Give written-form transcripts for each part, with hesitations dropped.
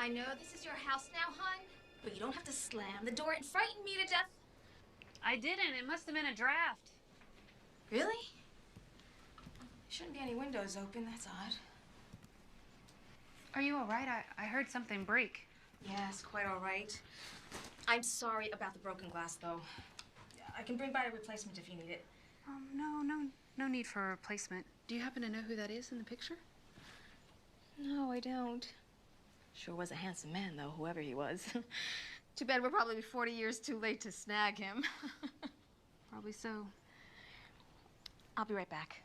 I know this is your house now, hon, but you don't have to slam the door and frighten me to death. I didn't. It must have been a draft. Really? Shouldn't be any windows open. That's odd. Are you all right? I heard something break. Yes, quite all right. I'm sorry about the broken glass, though. I can bring by a replacement if you need it. No need for a replacement. Do you happen to know who that is in the picture? No, I don't. Sure was a handsome man, though, whoever he was. Too bad we're probably 40 years too late to snag him. Probably so. I'll be right back.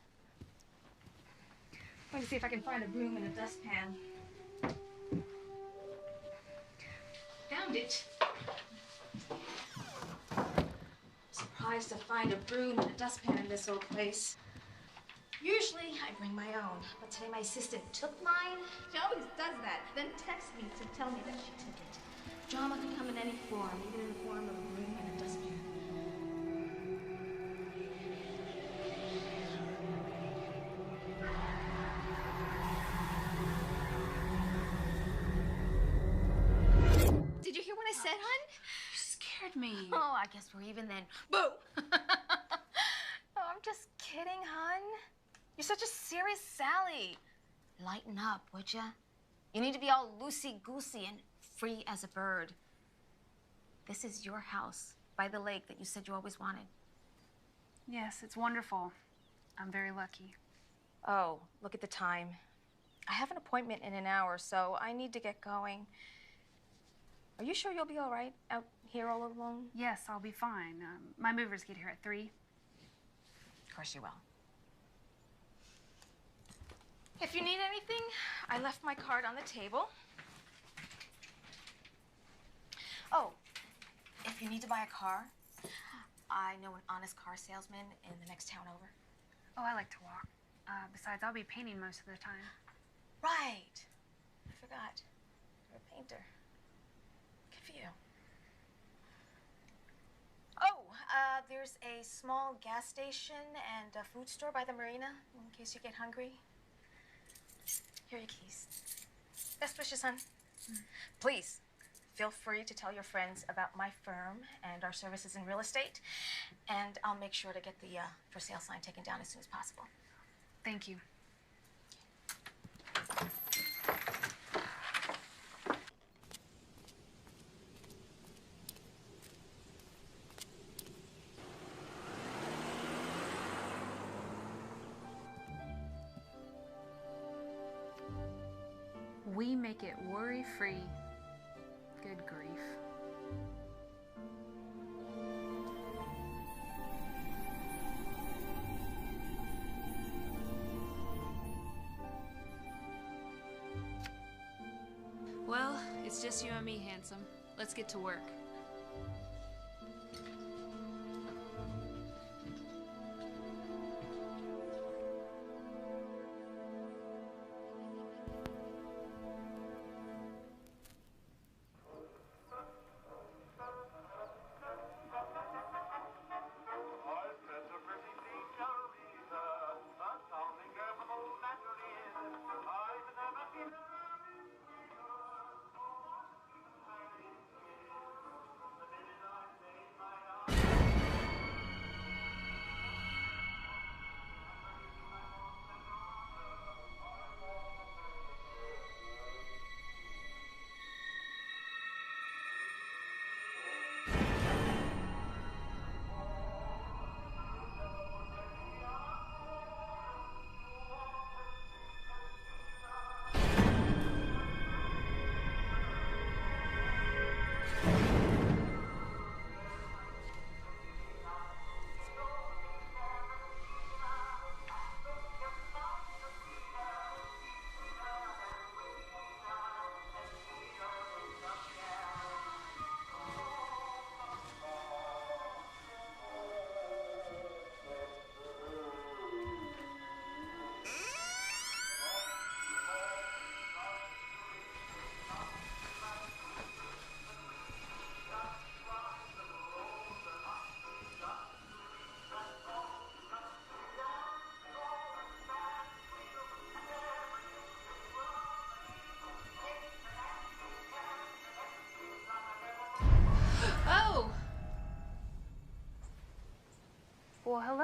I'm going to see if I can find a broom and a dustpan. Found it. Surprised to find a broom and a dustpan in this old place. Usually, I bring my own, but today my assistant took mine. She always does that, then texts me to tell me that she took it. Drama can come in any form, even in the form of a broom and a dustpan. Did you hear what I said, hon? You scared me. Oh, I guess we're even then. Boo! Oh, I'm just kidding, hon. You're such a serious Sally. Lighten up, would ya? You need to be all loosey-goosey and free as a bird. This is your house by the lake that you said you always wanted. Yes, it's wonderful. I'm very lucky. Oh, look at the time. I have an appointment in an hour, so I need to get going. Are you sure you'll be all right out here all alone? Yes, I'll be fine. My movers get here at 3. Of course you will. If you need anything, I left my card on the table. Oh, if you need to buy a car, I know an honest car salesman in the next town over. Oh, I like to walk. Besides, I'll be painting most of the time. Right. I forgot. You're a painter. Good for you. Oh, there's a small gas station and a food store by the marina in case you get hungry. Here are your keys. Best wishes, hon. Please, feel free to tell your friends about my firm and our services in real estate, and I'll make sure to get the for sale sign taken down as soon as possible. Thank you. We make it worry-free. Good grief. Well, it's just you and me, handsome. Let's get to work.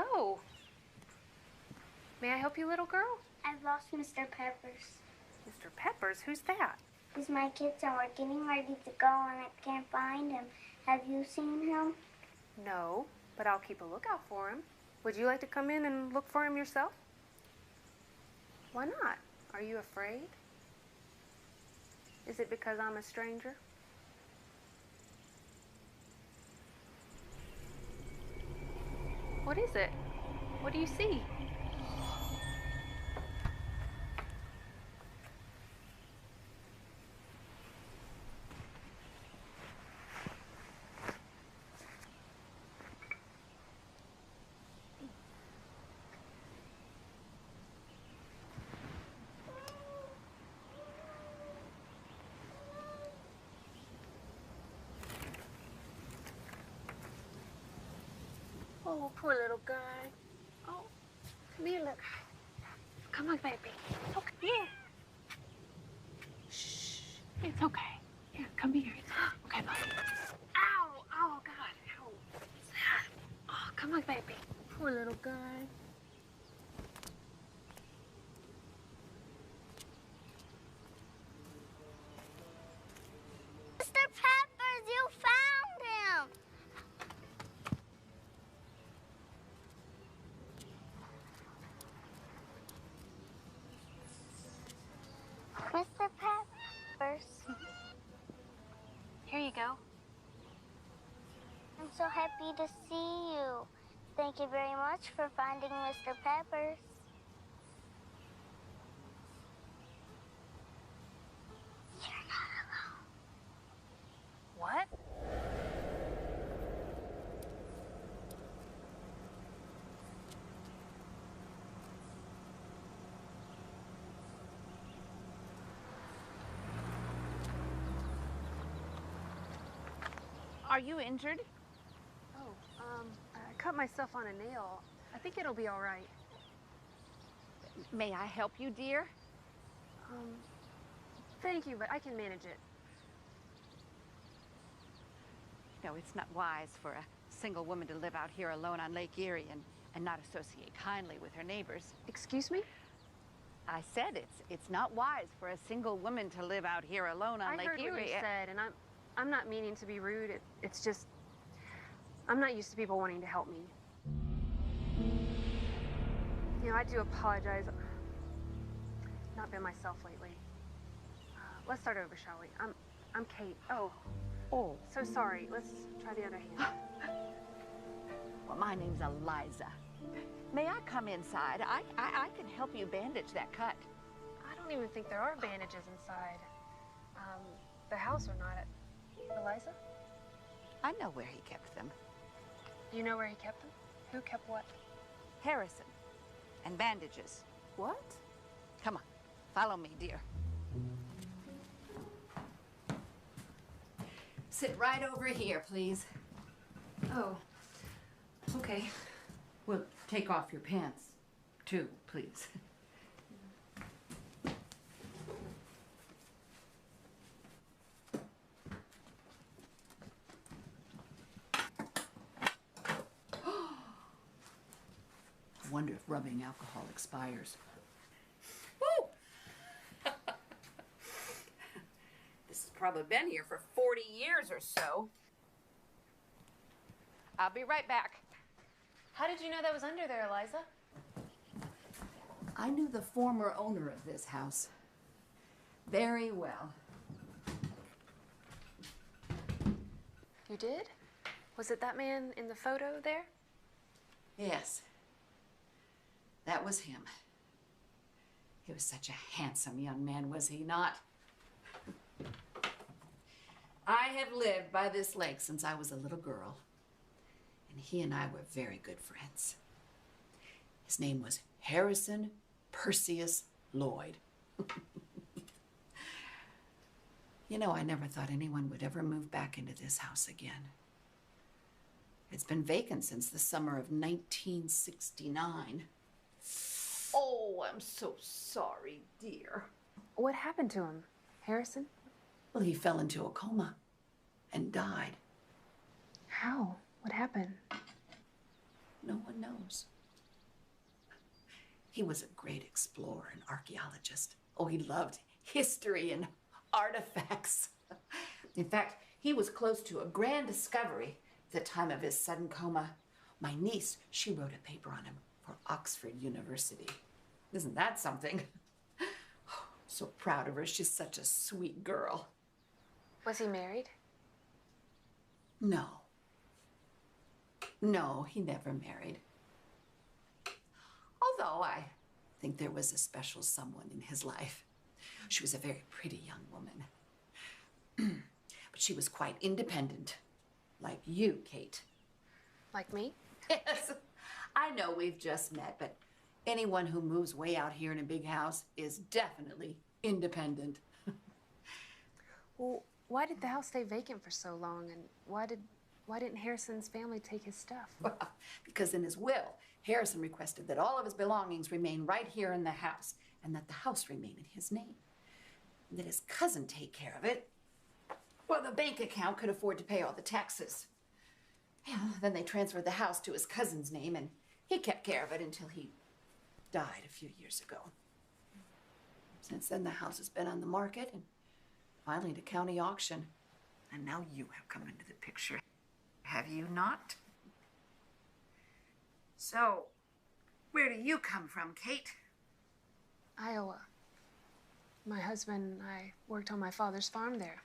Oh. May I help you, little girl? I've lost Mr. Peppers. Mr. Peppers? Who's that? He's my kids and we're getting ready to go and I can't find him. Have you seen him? No, but I'll keep a lookout for him. Would you like to come in and look for him yourself? Why not? Are you afraid? Is it because I'm a stranger? What is it? What do you see? Oh, poor little guy. Oh, come here, look. Come on, baby. It's okay. Yeah. Shh. It's okay. Here, come here. Okay, bye. Ow! Oh, God. Ow. What's that? Oh, come on, baby. Poor little guy. Mr. Peppers, you found him! Mr. Peppers, Here you go. I'm so happy to see you. Thank you very much for finding Mr. Peppers. You're not alone. What? Are you injured? Oh, I cut myself on a nail. I think it'll be all right. May I help you, dear? Thank you, but I can manage it. No, it's not wise for a single woman to live out here alone on Lake Erie and not associate kindly with her neighbors. Excuse me? I said it's not wise for a single woman to live out here alone on I Lake heard Erie. what you said, and I'm not meaning to be rude. It's just, I'm not used to people wanting to help me. You know, I do apologize. Not been myself lately. Let's start over, shall we? I'm Kate. Oh, so sorry. Let's try the other hand. Well, my name's Eliza. May I come inside? I can help you bandage that cut. I don't even think there are bandages inside. The house or not. Eliza? I know where he kept them. You know where he kept them? Who kept what? Harrison and bandages. What? Come on, follow me, dear. Sit right over here, please. Oh, okay. Well, take off your pants, too, please. I wonder if rubbing alcohol expires. Woo! This has probably been here for 40 years or so. I'll be right back. How did you know that was under there, Eliza? I knew the former owner of this house very well. You did? Was it that man in the photo there? Yes, that was him. He was such a handsome young man, was he not? I have lived by this lake since I was a little girl, and he and I were very good friends. His name was Harrison Perseus Lloyd. You know, I never thought anyone would ever move back into this house again. It's been vacant since the summer of 1969. Oh, I'm so sorry, dear. What happened to him, Harrison? Well, he fell into a coma and died. How? What happened? No one knows. He was a great explorer and archaeologist. Oh, he loved history and artifacts. In fact, he was close to a grand discovery at the time of his sudden coma. My niece, she wrote a paper on him for Oxford University. Isn't that something? Oh, so proud of her. She's such a sweet girl. Was he married? No. No, he never married. Although I think there was a special someone in his life. She was a very pretty young woman. But she was quite independent. Like you, Kate. Like me? Yes. I know we've just met, but anyone who moves way out here in a big house is definitely independent. Well, why did the house stay vacant for so long, and why didn't Harrison's family take his stuff? Because in his will, Harrison requested that all of his belongings remain right here in the house, and that the house remain in his name. And that his cousin take care of it. Well, the bank account could afford to pay all the taxes. Yeah, then they transferred the house to his cousin's name, and he kept care of it until he died a few years ago. Since then, the house has been on the market and finally to county auction. And now you have come into the picture, have you not? So, where do you come from, Kate? Iowa. My husband and I worked on my father's farm there.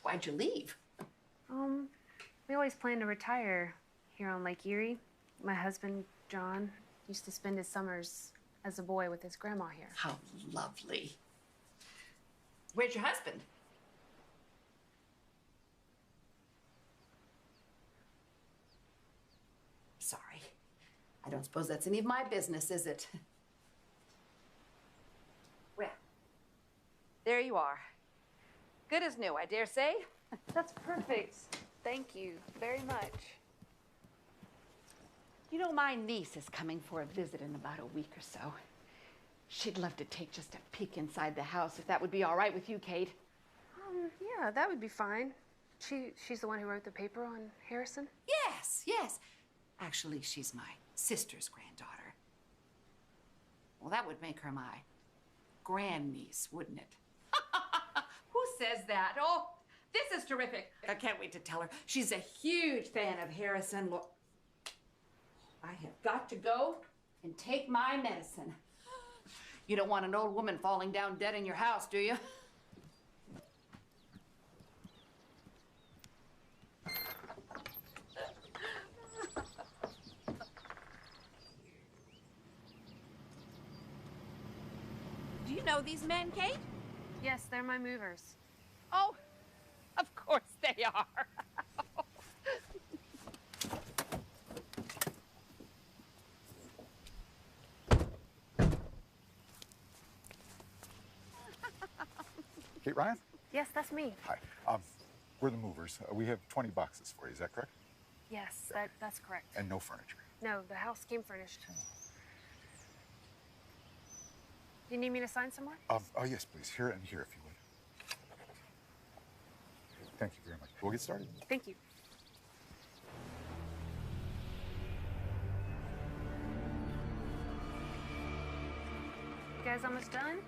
Why'd you leave? We always planned to retire here on Lake Erie. My husband, John, used to spend his summers as a boy with his grandma here. How lovely. Where's your husband? Sorry. I don't suppose that's any of my business, is it? Well, there you are. Good as new, I dare say. That's perfect. Thank you very much. You know, my niece is coming for a visit in about a week or so. She'd love to take just a peek inside the house, if that would be all right with you, Kate. Yeah, that would be fine. She's the one who wrote the paper on Harrison? Yes, yes. Actually, she's my sister's granddaughter. Well, that would make her my grandniece, wouldn't it? Who says that? Oh, this is terrific. I can't wait to tell her. She's a huge fan of Harrison. Look, I have got to go and take my medicine. You don't want an old woman falling down dead in your house, do you? Do you know these men, Kate? Yes, they're my movers. Oh, of course they are. Kate Ryan? Yes, that's me. Hi. We're the movers. We have 20 boxes for you. Is that correct? Yes, that's correct. And no furniture. No, the house came furnished. Do you need me to sign somewhere? Oh, yes, please. Here and here, if you would. Thank you very much. We'll get started. Thank you. You guys almost done?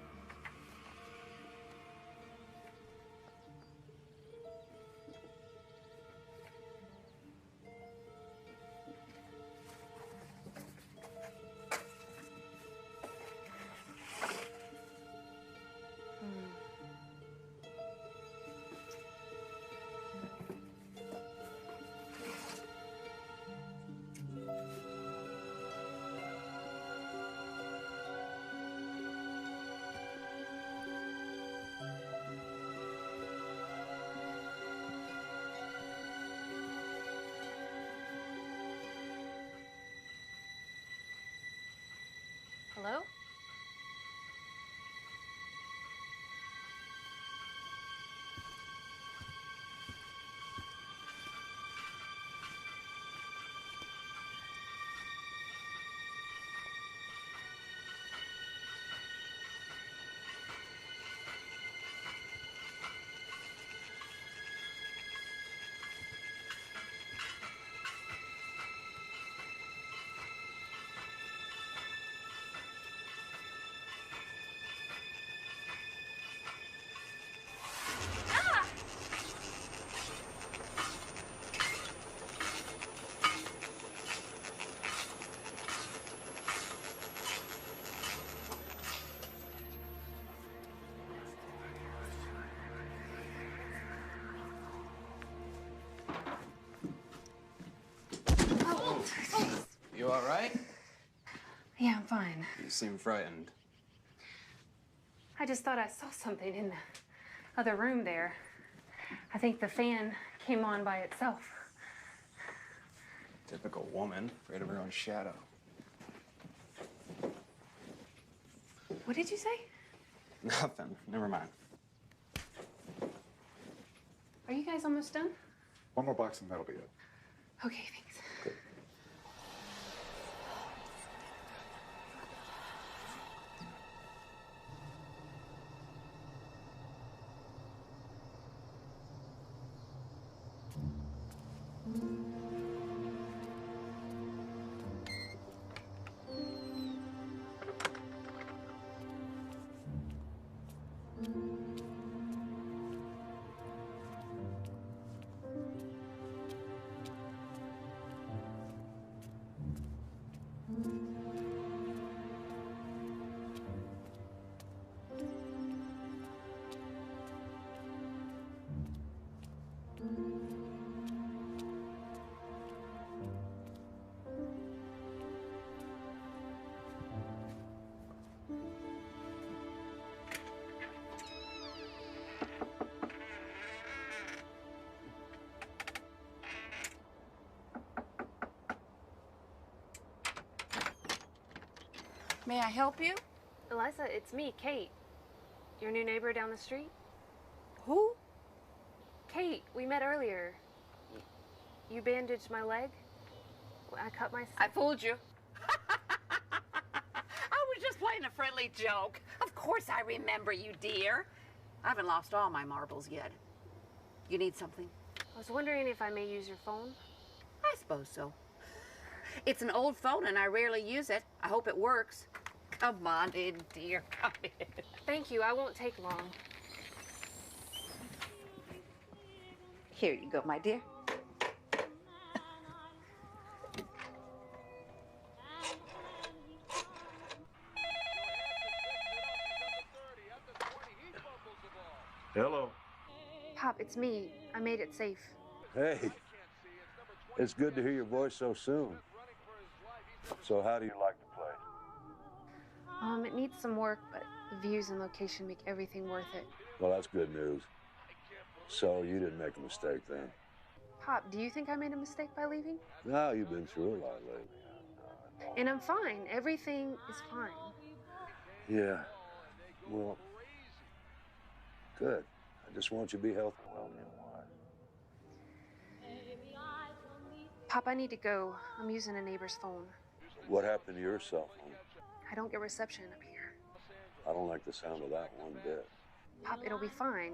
You all right? Yeah, I'm fine. You seem frightened. I just thought I saw something in the other room there. I think the fan came on by itself. Typical woman, afraid of her own shadow. What did you say? Nothing. Never mind. Are you guys almost done? One more box and that'll be it. Okay, thanks. Good. May I help you? Eliza, it's me, Kate. Your new neighbor down the street? Who? Kate, we met earlier. You bandaged my leg? I cut myself. I fooled you. I was just playing a friendly joke. Of course I remember you, dear. I haven't lost all my marbles yet. You need something? I was wondering if I may use your phone. I suppose so. It's an old phone and I rarely use it. I hope it works. Come on in, dear. Come in. Thank you. I won't take long. Here you go, my dear. Hello. Pop, it's me. I made it safe. Hey, it's good to hear your voice so soon. So how do you like the place? It needs some work, but the views and location make everything worth it. Well, that's good news. So you didn't make a mistake then? Pop, do you think I made a mistake by leaving? No, you've been through a lot lately. And I'm fine. Everything is fine. Yeah. Well, good. I just want you to be healthy and wealthy and wise. Pop, I need to go. I'm using a neighbor's phone. What happened to your cell phone? I don't get reception up here. I don't like the sound of that one bit. Pop, it'll be fine.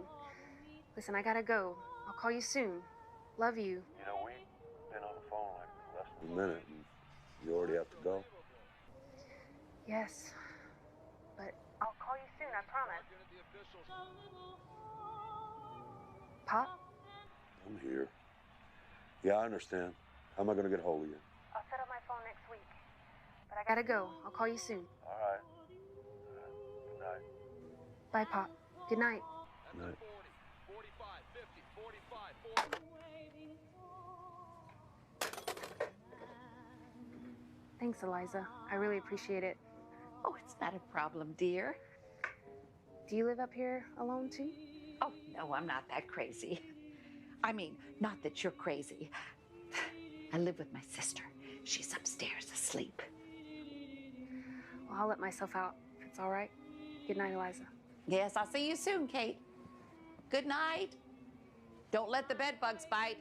Listen, I gotta go. I'll call you soon. Love you. You know, we've been on the phone like less than a minute and you already have to go? Yes. But I'll call you soon, I promise. Pop? I'm here. Yeah, I understand. How am I going to get hold of you? I'll set up my phone next week. But I gotta go. I'll call you soon. All right. Good night. Bye, Pop. Good night. Good night. Thanks, Eliza. I really appreciate it. Oh, it's not a problem, dear. Do you live up here alone, too? Oh, no, I'm not that crazy. I mean, not that you're crazy. I live with my sister. She's upstairs asleep. Well, I'll let myself out, if it's all right. Good night, Eliza. Yes, I'll see you soon, Kate. Good night. Don't let the bed bugs bite.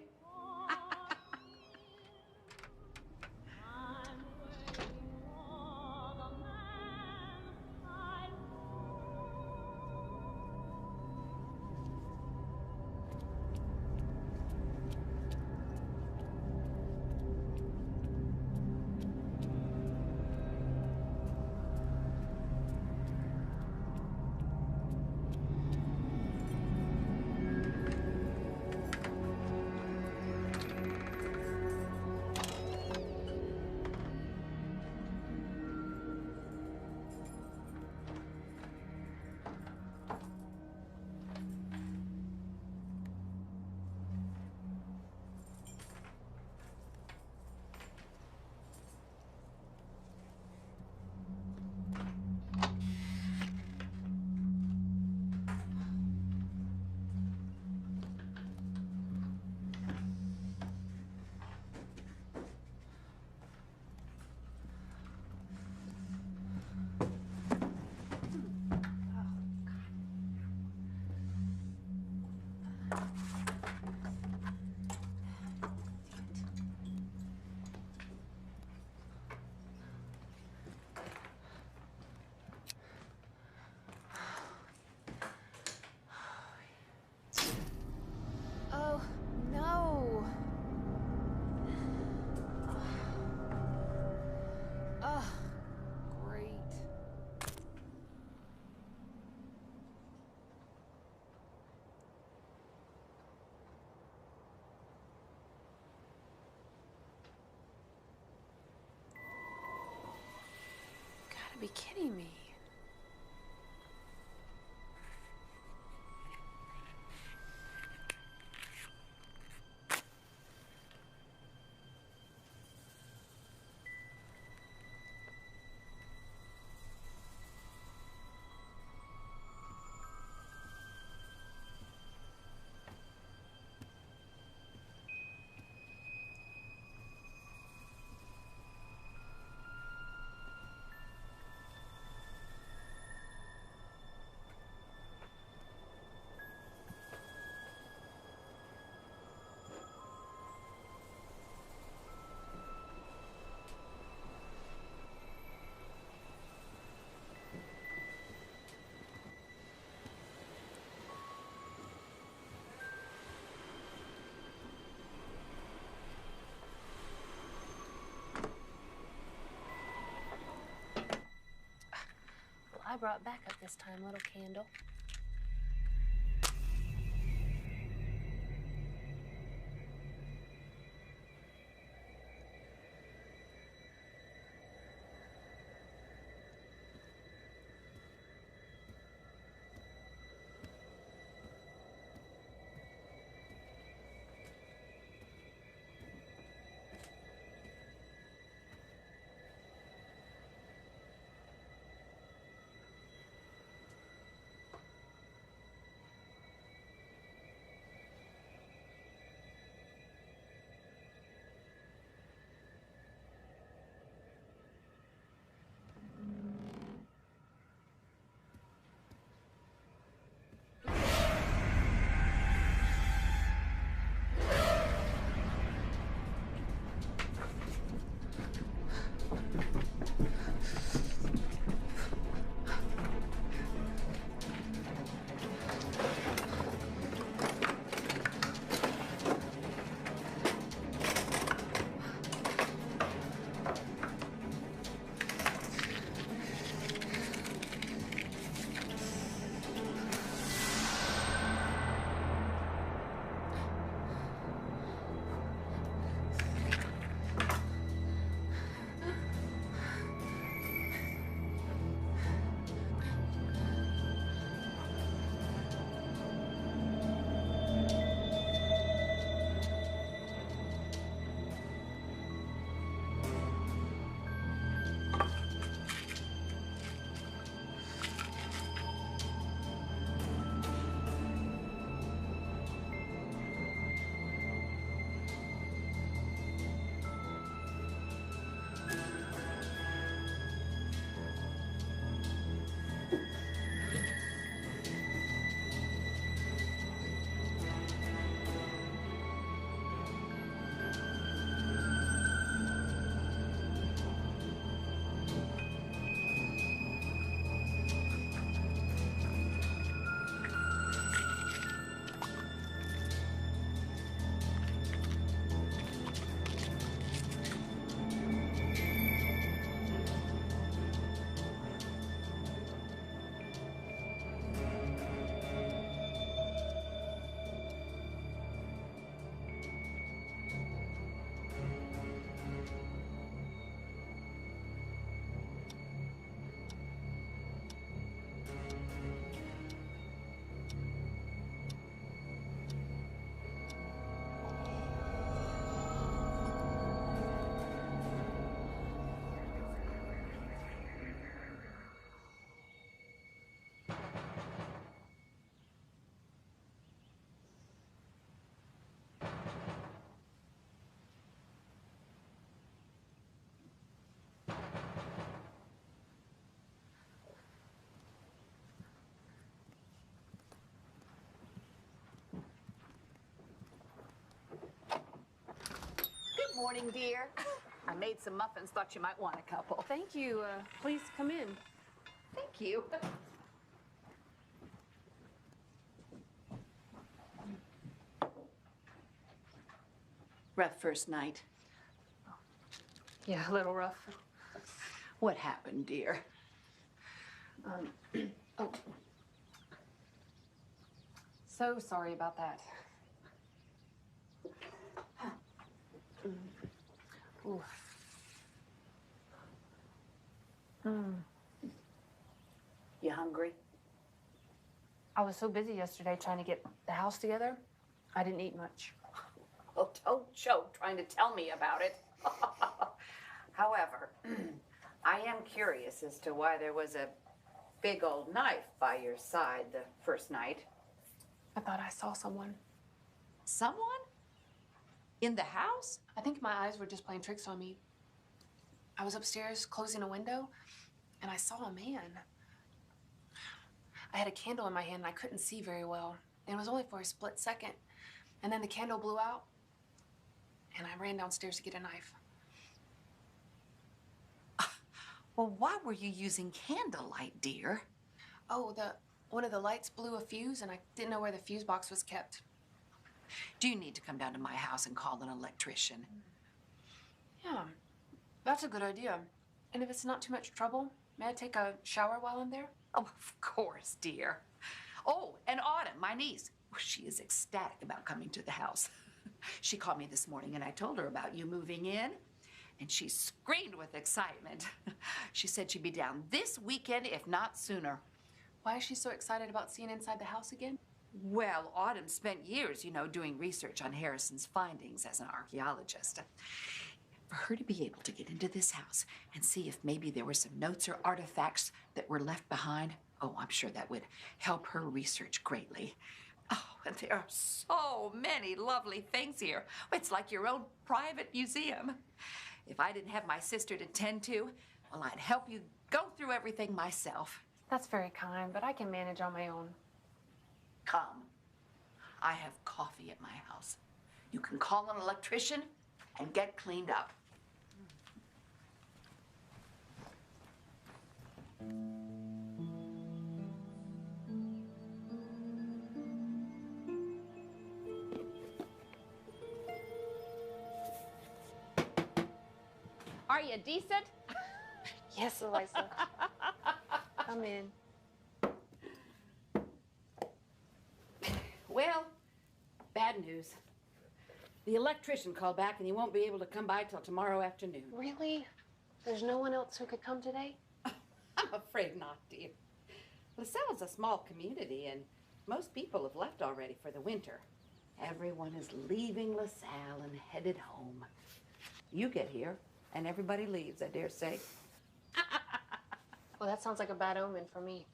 Oh, no. Oh, great. Gotta be kidding me. Well, I brought backup this time, little candle. morning, dear. I made some muffins, thought you might want a couple. Thank you. Please come in. Thank you. Rough first night. Yeah, a little rough. What happened, dear? Oh. So sorry about that. Ooh. You hungry? I was so busy yesterday trying to get the house together, I didn't eat much. Well, don't choke trying to tell me about it. However, I am curious as to why there was a big old knife by your side the first night. I thought I saw someone. Someone? In the house? I think my eyes were just playing tricks on me. I was upstairs closing a window, and I saw a man. I had a candle in my hand, and I couldn't see very well. It was only for a split second. And then the candle blew out, and I ran downstairs to get a knife. Well, why were you using candlelight, dear? Oh, one of the lights blew a fuse, and I didn't know where the fuse box was kept. Do you need to come down to my house and call an electrician? Yeah, that's a good idea. And if it's not too much trouble, may I take a shower while I'm there? Oh, of course, dear. Oh, and Autumn, my niece. She is ecstatic about coming to the house. She called me this morning and I told her about you moving in, and she screamed with excitement. She said she'd be down this weekend, if not sooner. Why is she so excited about seeing inside the house again? Well, Autumn spent years, doing research on Harrison's findings as an archaeologist. For her to be able to get into this house and see if maybe there were some notes or artifacts that were left behind, oh, I'm sure that would help her research greatly. Oh, and there are so many lovely things here. It's like your own private museum. If I didn't have my sister to tend to, well, I'd help you go through everything myself. That's very kind, but I can manage on my own. Come. I have coffee at my house. You can call an electrician and get cleaned up. Are you decent? Yes, Eliza. Come in. Well, bad news. The electrician called back and he won't be able to come by till tomorrow afternoon. Really? There's no one else who could come today? I'm afraid not, dear. LaSalle's a small community and most people have left already for the winter. Everyone is leaving LaSalle and headed home. You get here and everybody leaves, I dare say. Well, that sounds like a bad omen for me.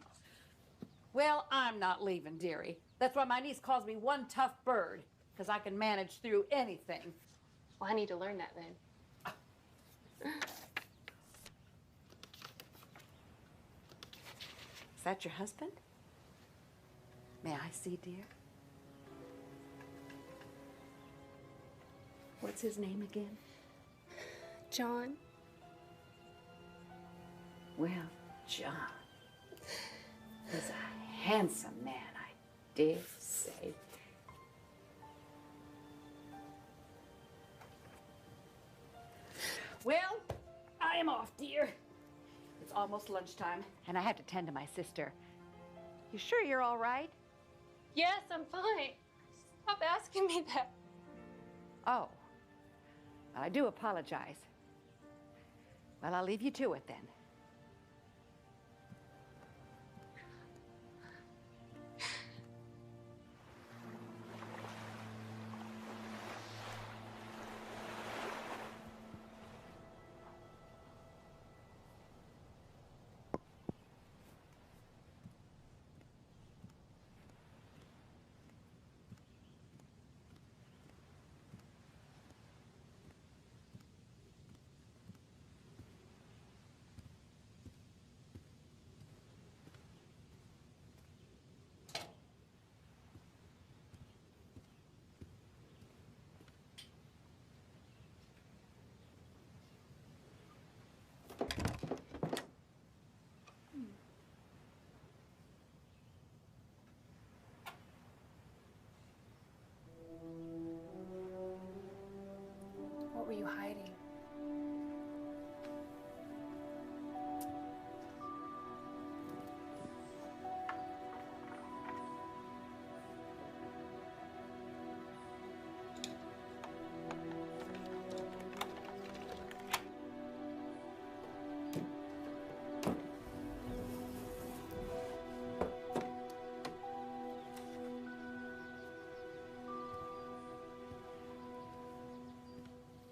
Well, I'm not leaving, dearie. That's why my niece calls me one tough bird, because I can manage through anything. Well, I need to learn that then. Is that your husband? May I see, dear? What's his name again? John. Well, John is a handsome man, I dare say. Well, I am off, dear. It's almost lunchtime, and I have to tend to my sister. You sure you're all right? Yes, I'm fine. Stop asking me that. Oh, I do apologize. Well, I'll leave you to it then.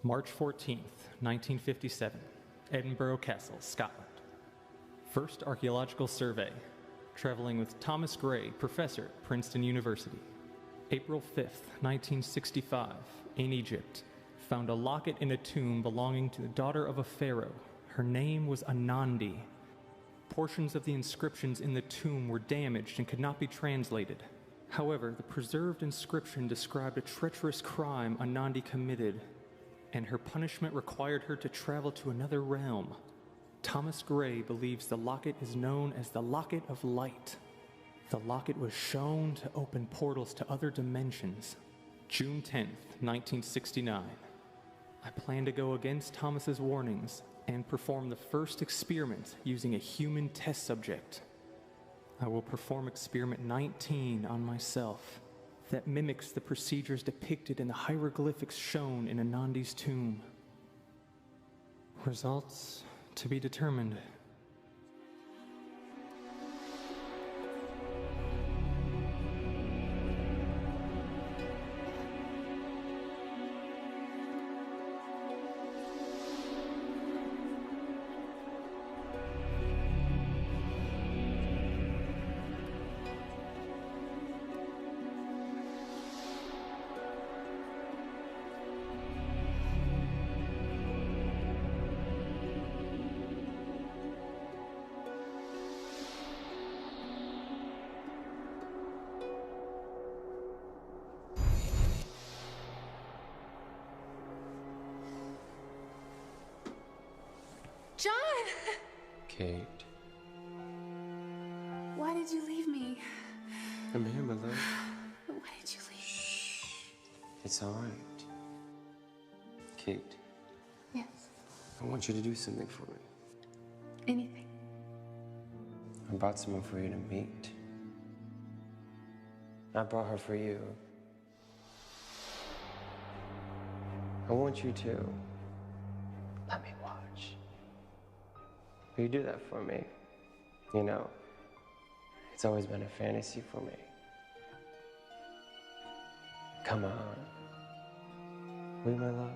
March 14th, 1957, Edinburgh Castle, Scotland. First archaeological survey, traveling with Thomas Gray, professor, Princeton University. April 5th, 1965, in Egypt, found a locket in a tomb belonging to the daughter of a pharaoh. Her name was Anandi. Portions of the inscriptions in the tomb were damaged and could not be translated. However, the preserved inscription described a treacherous crime Anandi committed, and her punishment required her to travel to another realm. Thomas Gray believes the locket is known as the Locket of Light. The locket was shown to open portals to other dimensions. June 10th, 1969. I plan to go against Thomas's warnings and perform the first experiment using a human test subject. I will perform experiment 19 on myself that mimics the procedures depicted in the hieroglyphics shown in Anandi's tomb. Results to be determined. John! Kate. Why did you leave me? I'm here, my love. Why did you leave? Shh. It's all right. Kate. Yes. I want you to do something for me. Anything. I brought someone for you to meet. I brought her for you. I want you to let me watch. Will you do that for me? You know, it's always been a fantasy for me. Come on. Will you, my love?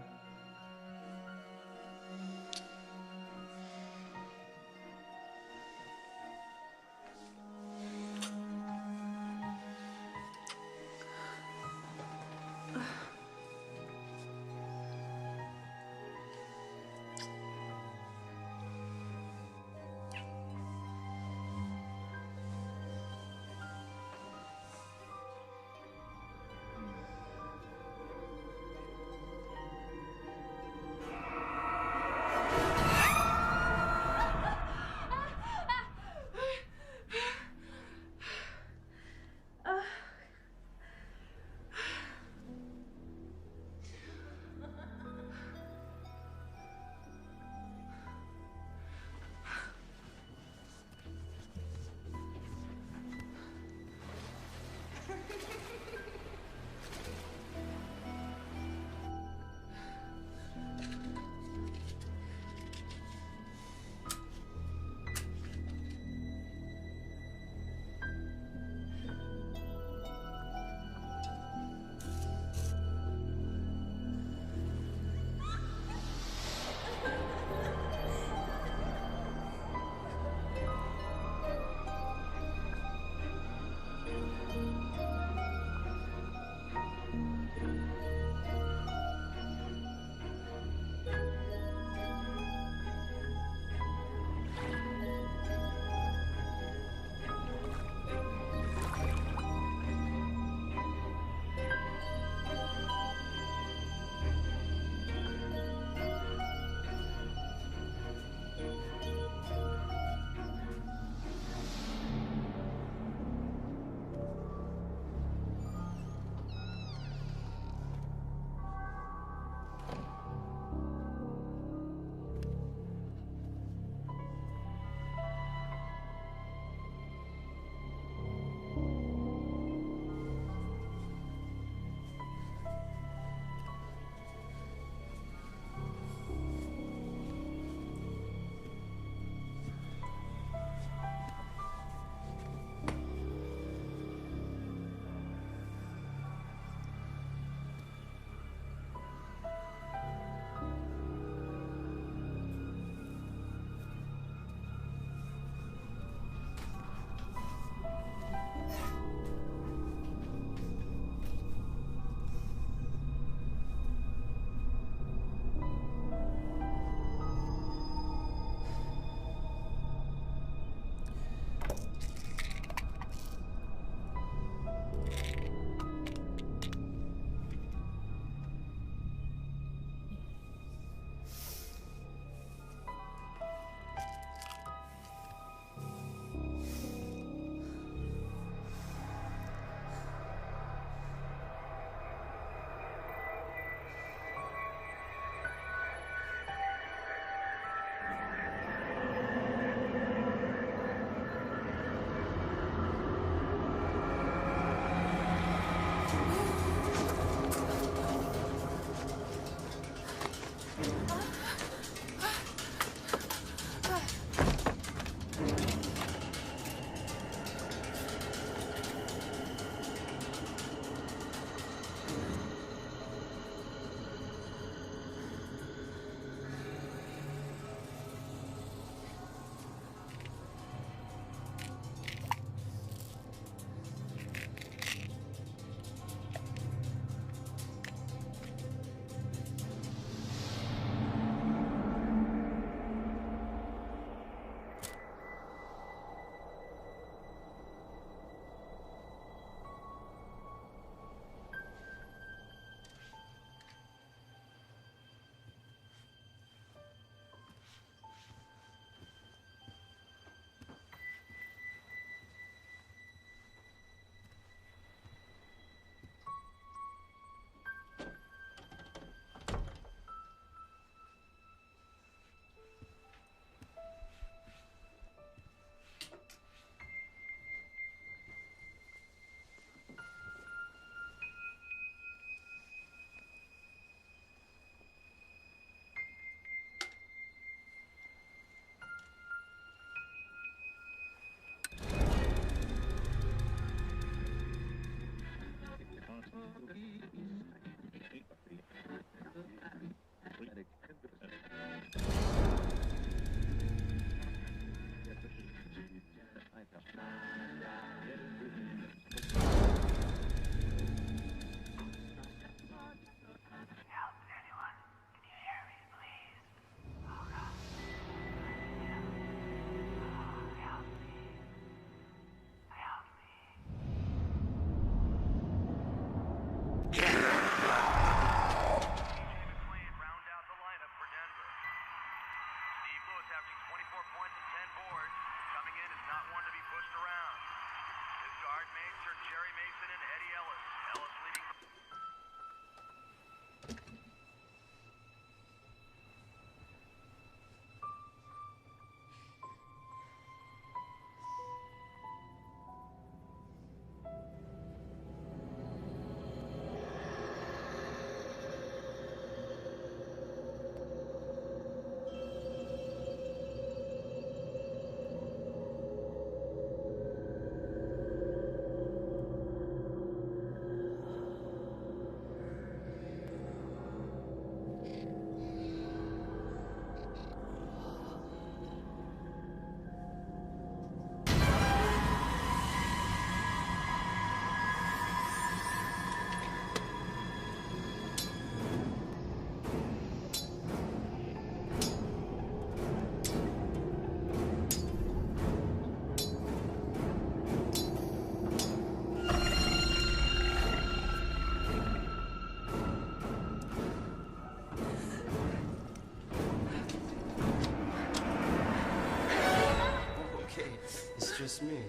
me.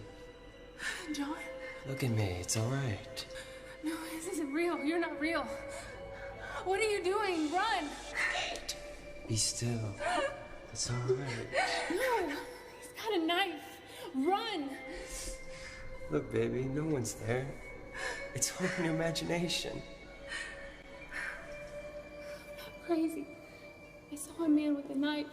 John? Look at me. It's all right. No, this isn't real. You're not real. What are you doing? Run! Kate, be still. It's all right. No! He's got a knife. Run! Look, baby, no one's there. It's all in your imagination. Crazy. I saw a man with a knife.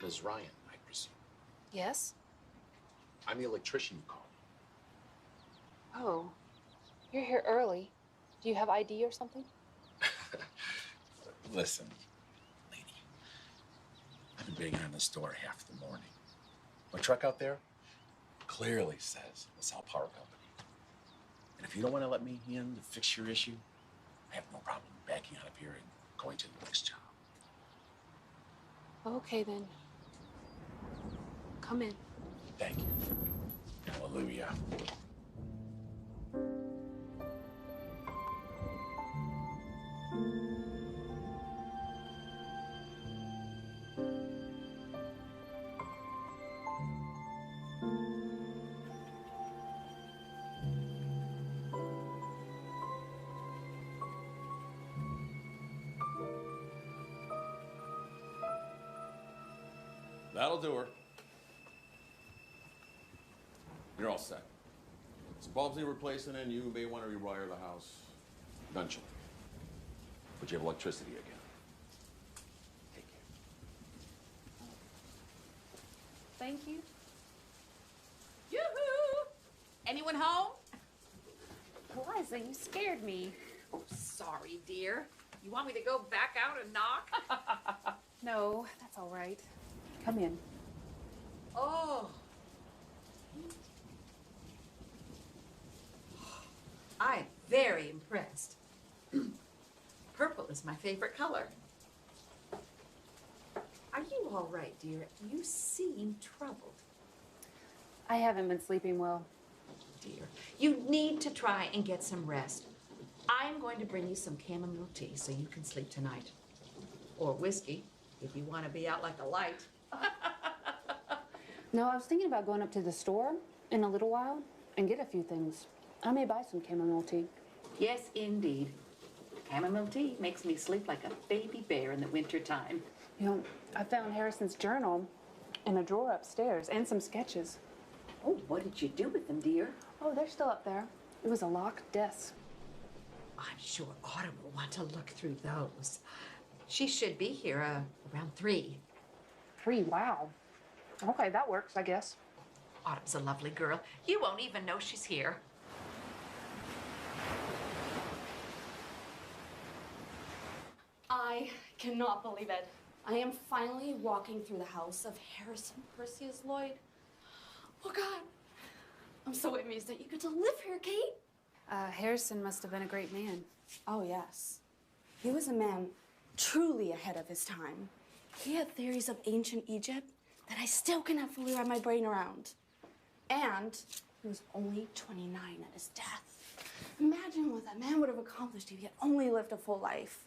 Ms. Ryan, I presume. Yes? I'm the electrician you called. Oh, you're here early. Do you have ID or something? Listen, lady, I've been banging on this door half the morning. My truck out there clearly says LaSalle Power Company. And if you don't want to let me in to fix your issue, I have no problem backing out of here and going to the next job. Okay, then. Come in. Thank you. Hallelujah. That'll do her. You're all set. Some bulbs need replacing, and you may want to rewire the house eventually. But you have electricity again. Take care. Thank you. Yoo-hoo! Anyone home? Eliza, you scared me. Oh, sorry, dear. You want me to go back out and knock? No, that's all right. Come in. Oh. I'm very impressed. Purple is my favorite color. Are you all right, dear? You seem troubled. I haven't been sleeping well. Dear, you need to try and get some rest. I'm going to bring you some chamomile tea so you can sleep tonight. Or whiskey, if you want to be out like a light. No, I was thinking about going up to the store in a little while and get a few things. I may buy some chamomile tea. Yes, indeed. Chamomile tea makes me sleep like a baby bear in the wintertime. You know, I found Harrison's journal in a drawer upstairs and some sketches. Oh, what did you do with them, dear? Oh, they're still up there. It was a locked desk. I'm sure Autumn will want to look through those. She should be here around 3. 3, wow. Okay, that works, I guess. Autumn's a lovely girl. You won't even know she's here. I cannot believe it. I am finally walking through the house of Harrison Perseus Lloyd. Oh, God. I'm so amazed that you get to live here, Kate. Harrison must have been a great man. Oh, yes. He was a man truly ahead of his time. He had theories of ancient Egypt that I still cannot fully wrap my brain around. And he was only 29 at his death. Imagine what that man would have accomplished if he had only lived a full life.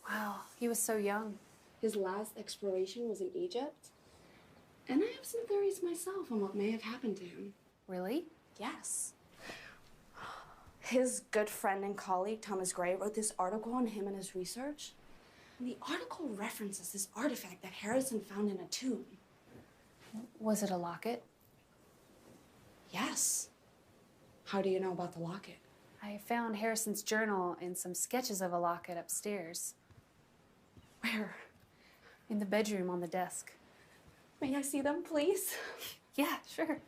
Wow, he was so young. His last exploration was in Egypt. And I have some theories myself on what may have happened to him. Really? Yes. His good friend and colleague, Thomas Gray, wrote this article on him and his research. And the article references this artifact that Harrison found in a tomb. Was it a locket? Yes. How do you know about the locket? I found Harrison's journal and some sketches of a locket upstairs. Where? In the bedroom on the desk. May I see them, please? Yeah, sure.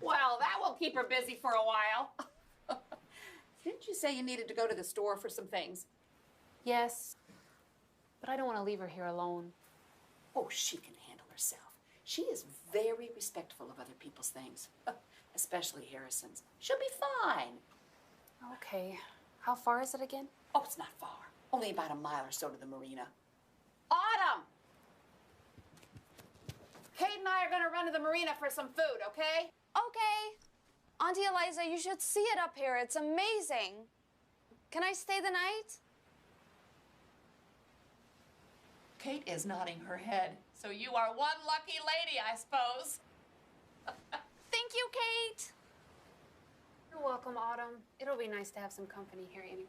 Well, that will keep her busy for a while. Didn't you say you needed to go to the store for some things? Yes, but I don't want to leave her here alone. Oh, she can handle herself. She is very respectful of other people's things, especially Harrison's. She'll be fine. Okay. How far is it again? Oh, it's not far. Only about a mile or so to the marina. Autumn! Kate and I are gonna run to the marina for some food, okay? Okay. Auntie Eliza, you should see it up here. It's amazing. Can I stay the night? Kate is nodding her head. So you are one lucky lady, I suppose. Thank you, Kate. You're welcome, Autumn. It'll be nice to have some company here anyway.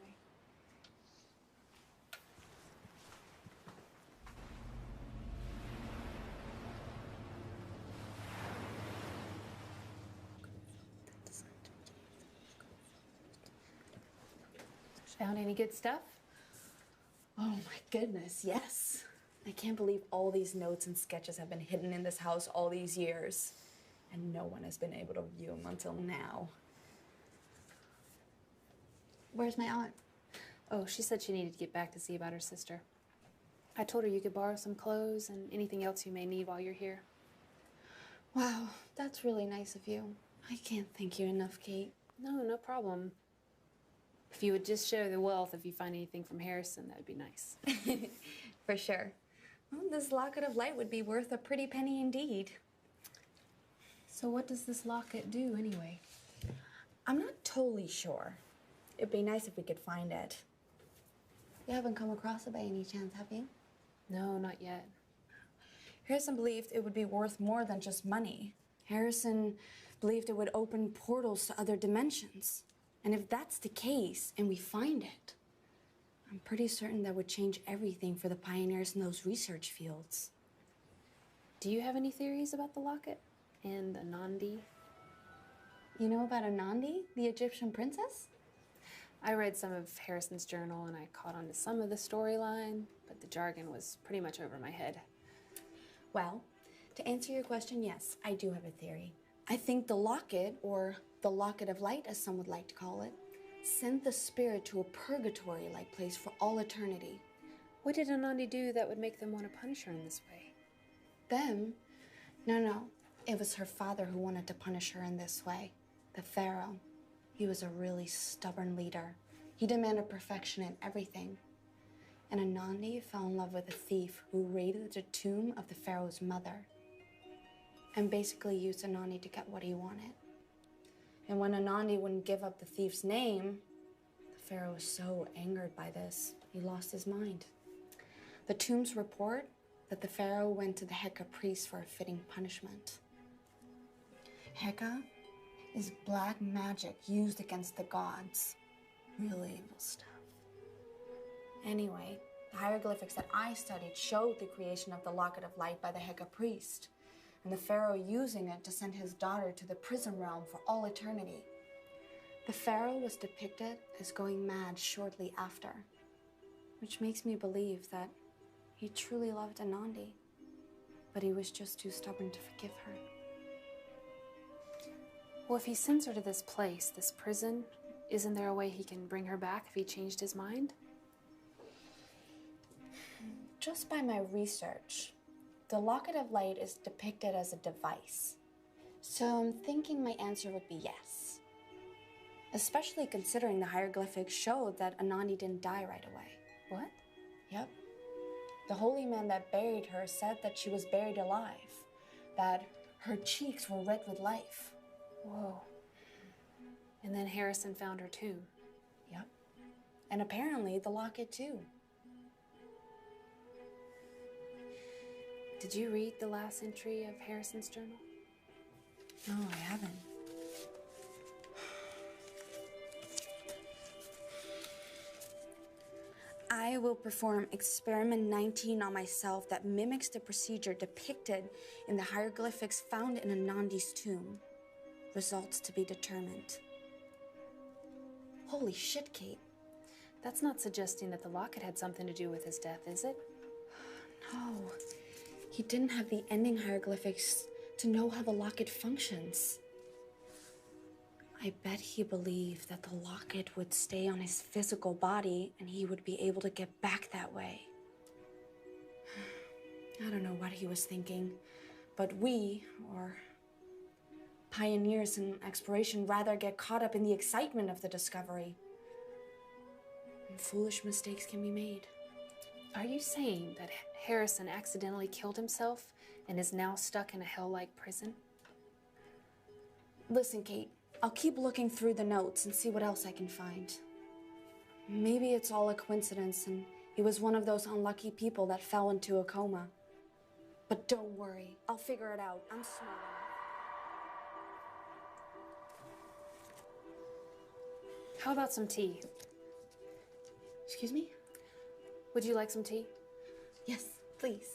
Found any good stuff? Oh my goodness, yes. I can't believe all these notes and sketches have been hidden in this house all these years. And no one has been able to view them until now. Where's my aunt? Oh, she said she needed to get back to see about her sister. I told her you could borrow some clothes and anything else you may need while you're here. Wow, that's really nice of you. I can't thank you enough, Kate. No problem. If you would just share the wealth if you find anything from Harrison, that would be nice. For sure. Well, this locket of light would be worth a pretty penny indeed. So what does this locket do anyway? I'm not totally sure. It'd be nice if we could find it. You haven't come across it by any chance, have you? No, not yet. Harrison believed it would be worth more than just money. Harrison believed it would open portals to other dimensions. And if that's the case, and we find it, I'm pretty certain that would change everything for the pioneers in those research fields. Do you have any theories about the locket? And Anandi? You know about Anandi, the Egyptian princess? I read some of Harrison's journal and I caught on to some of the storyline, but the jargon was pretty much over my head. Well, to answer your question, yes, I do have a theory. I think the locket, or the locket of light as some would like to call it, sent the spirit to a purgatory-like place for all eternity. What did Anandi do that would make them want to punish her in this way? Them? No. It was her father who wanted to punish her in this way. The Pharaoh. He was a really stubborn leader. He demanded perfection in everything. And Anandi fell in love with a thief who raided the tomb of the Pharaoh's mother and basically used Anandi to get what he wanted. And when Anandi wouldn't give up the thief's name, the Pharaoh was so angered by this, he lost his mind. The tombs report that the Pharaoh went to the Heka priest for a fitting punishment. Heka is black magic used against the gods. Really evil stuff. Anyway, the hieroglyphics that I studied showed the creation of the Locket of Light by the Heka priest, and the Pharaoh using it to send his daughter to the prison realm for all eternity. The Pharaoh was depicted as going mad shortly after, which makes me believe that he truly loved Anandi, but he was just too stubborn to forgive her. Well, if he sends her to this place, this prison, isn't there a way he can bring her back if he changed his mind? Just by my research, the Locket of Light is depicted as a device. So I'm thinking my answer would be yes. Especially considering the hieroglyphics showed that Anandi didn't die right away. What? Yep. The holy man that buried her said that she was buried alive, that her cheeks were red with life. Whoa. And then Harrison found her tomb. Yep. And apparently the locket too. Did you read the last entry of Harrison's journal? No, I haven't. I I will perform experiment 19 on myself that mimics the procedure depicted in the hieroglyphics found in Anandi's tomb. Results to be determined. Holy shit, Kate. That's not suggesting that the locket had something to do with his death, is it? No. He didn't have the ending hieroglyphics to know how the locket functions. I bet he believed that the locket would stay on his physical body and he would be able to get back that way. I don't know what he was thinking, but we, or pioneers in exploration, rather get caught up in the excitement of the discovery. And foolish mistakes can be made. Are you saying that Harrison accidentally killed himself and is now stuck in a hell-like prison? Listen, Kate, I'll keep looking through the notes and see what else I can find. Maybe it's all a coincidence and he was one of those unlucky people that fell into a coma. But don't worry, I'll figure it out. I'm smart enough. How about some tea? Excuse me? Would you like some tea? Yes, please.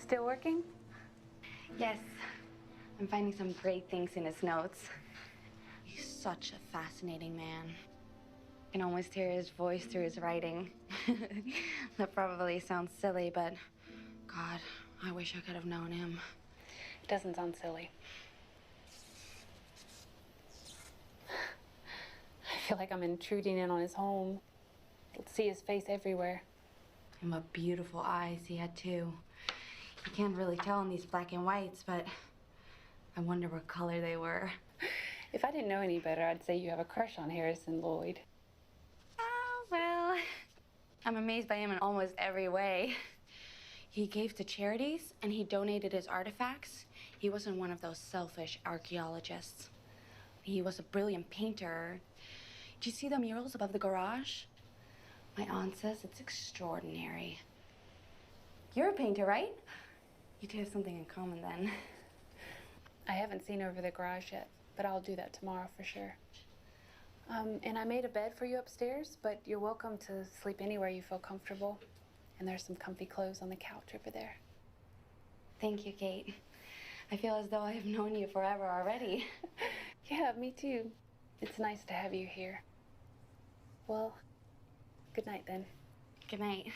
Still working? Yes. I'm finding some great things in his notes. He's such a fascinating man. I can almost hear his voice through his writing. That probably sounds silly, but God, I wish I could have known him. It doesn't sound silly. I feel like I'm intruding in on his home. I can see his face everywhere. And what beautiful eyes he had, too. You can't really tell in these black and whites, but I wonder what color they were. If I didn't know any better, I'd say you have a crush on Harrison Lloyd. Oh, well, I'm amazed by him in almost every way. He gave to charities, and he donated his artifacts. He wasn't one of those selfish archaeologists. He was a brilliant painter. Did you see the murals above the garage? My aunt says it's extraordinary. You're a painter, right? You two have something in common, then. I haven't seen over the garage yet, but I'll do that tomorrow for sure. And I made a bed for you upstairs, but you're welcome to sleep anywhere you feel comfortable. And there's some comfy clothes on the couch over there. Thank you, Kate. I feel as though I have known you forever already. Yeah, me too. It's nice to have you here. Well, good night then. Good night.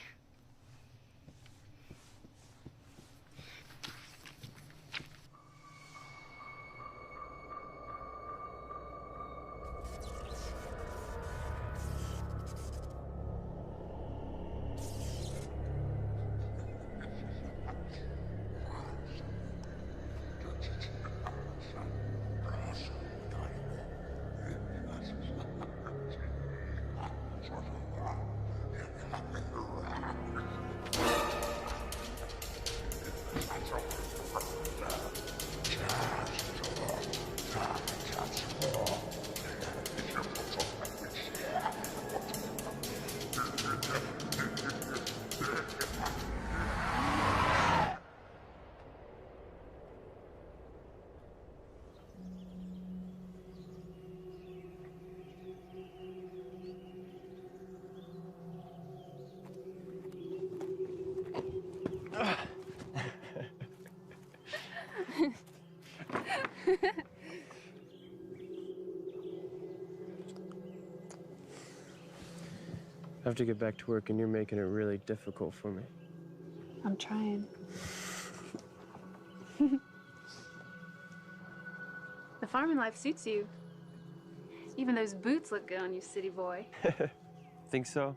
I have to get back to work, and you're making it really difficult for me. I'm trying. The farming life suits you. Even those boots look good on you, city boy. Think so?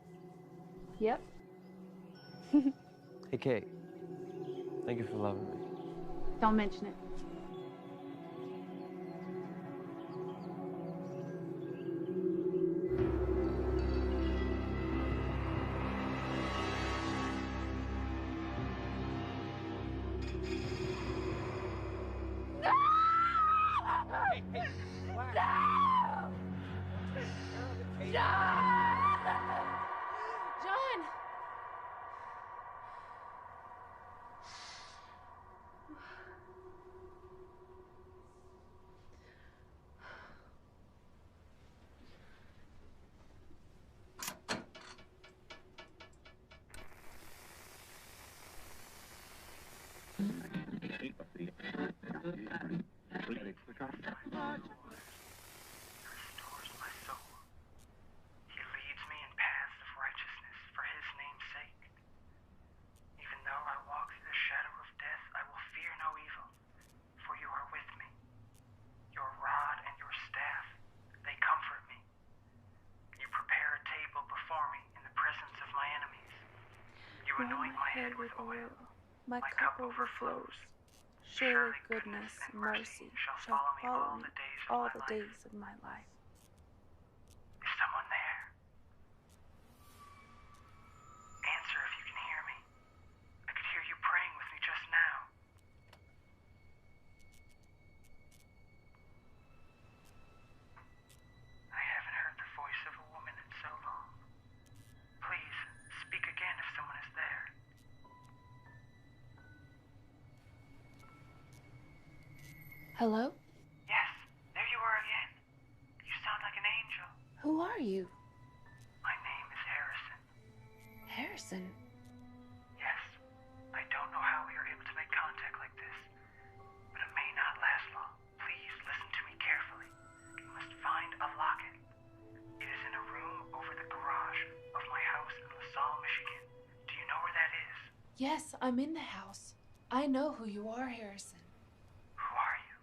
Yep. Hey, Kate. Thank you for loving me. Don't mention it. anoint my head with oil. My cup overflows. Surely goodness and mercy shall follow me all the days of my life. Is someone there? Answer if you can hear me. I could hear you praying with me just now. I haven't heard the voice of a woman in so long. Please, speak again if someone is there. Hello? Yes, there you are again. You sound like an angel. Who are you? My name is Harrison. Harrison? Yes, I don't know how we are able to make contact like this, but it may not last long. Please listen to me carefully. You must find a locket. It is in a room over the garage of my house in LaSalle, Michigan. Do you know where that is? Yes, I'm in the house. I know who you are, Harrison. Who are you?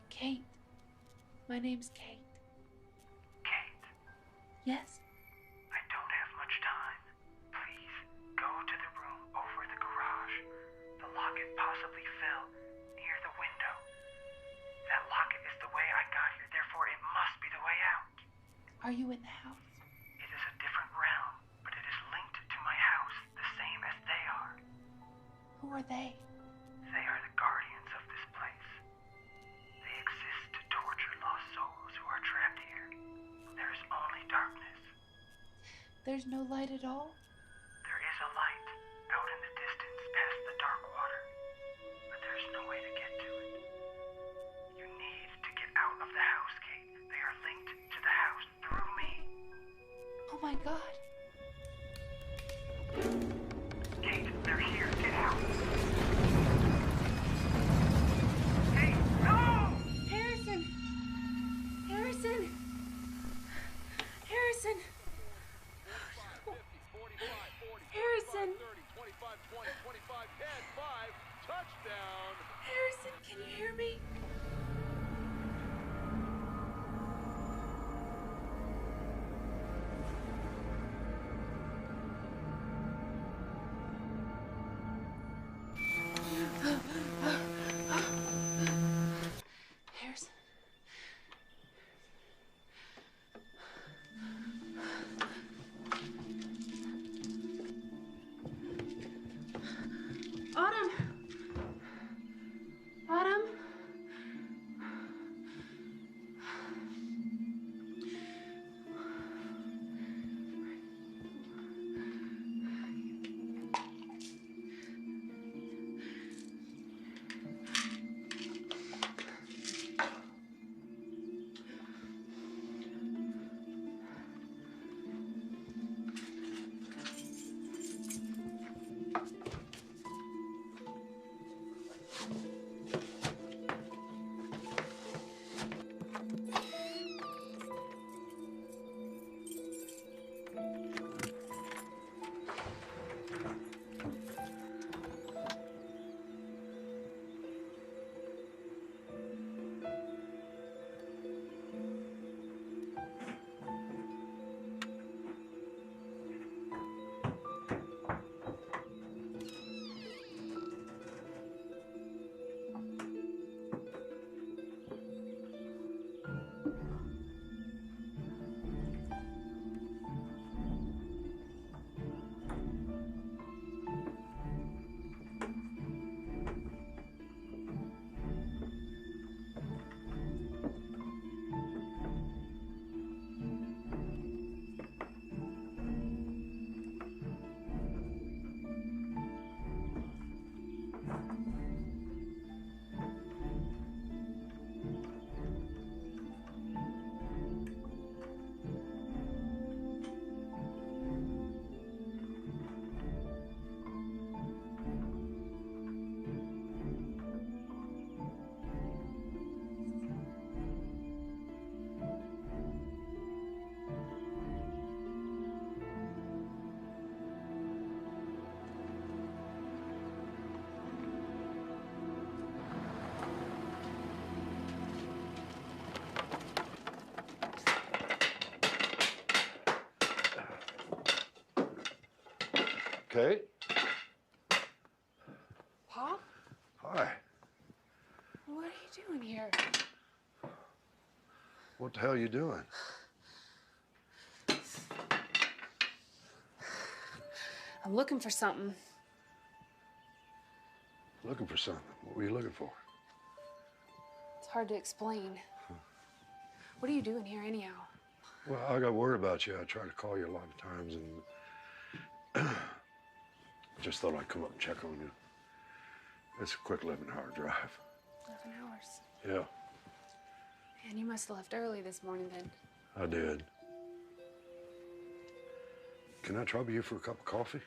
Kate. My name's Kate. Kate. Yes. I don't have much time. Please, go to the room over the garage. The locket possibly fell near the window. That locket is the way I got here, therefore it must be the way out. Are you in the house? It is a different realm, but it is linked to my house, the same as they are. Who are they? They are the guardians of this place. They exist to torture lost souls who are trapped here. There is only darkness. There's no light at all? There is a light out in the distance past the dark water, but there's no way to get to it. You need to get out of the house, Kate. They are linked to the house through me. Oh my God. Kate, they're here. Get out. Kate, no! Harrison! Harrison! Harrison! Harrison! Harrison, can you hear me? Kate? Pop? Hi. What are you doing here? What the hell are you doing? I'm looking for something. Looking for something. What were you looking for? It's hard to explain. What are you doing here anyhow? Well, I got worried about you. I tried to call you a lot of times and just thought I'd come up and check on you. It's a quick 11-hour drive. 11 hours. Yeah, Man, you must have left early this morning then. I did. Can I trouble you for a cup of coffee?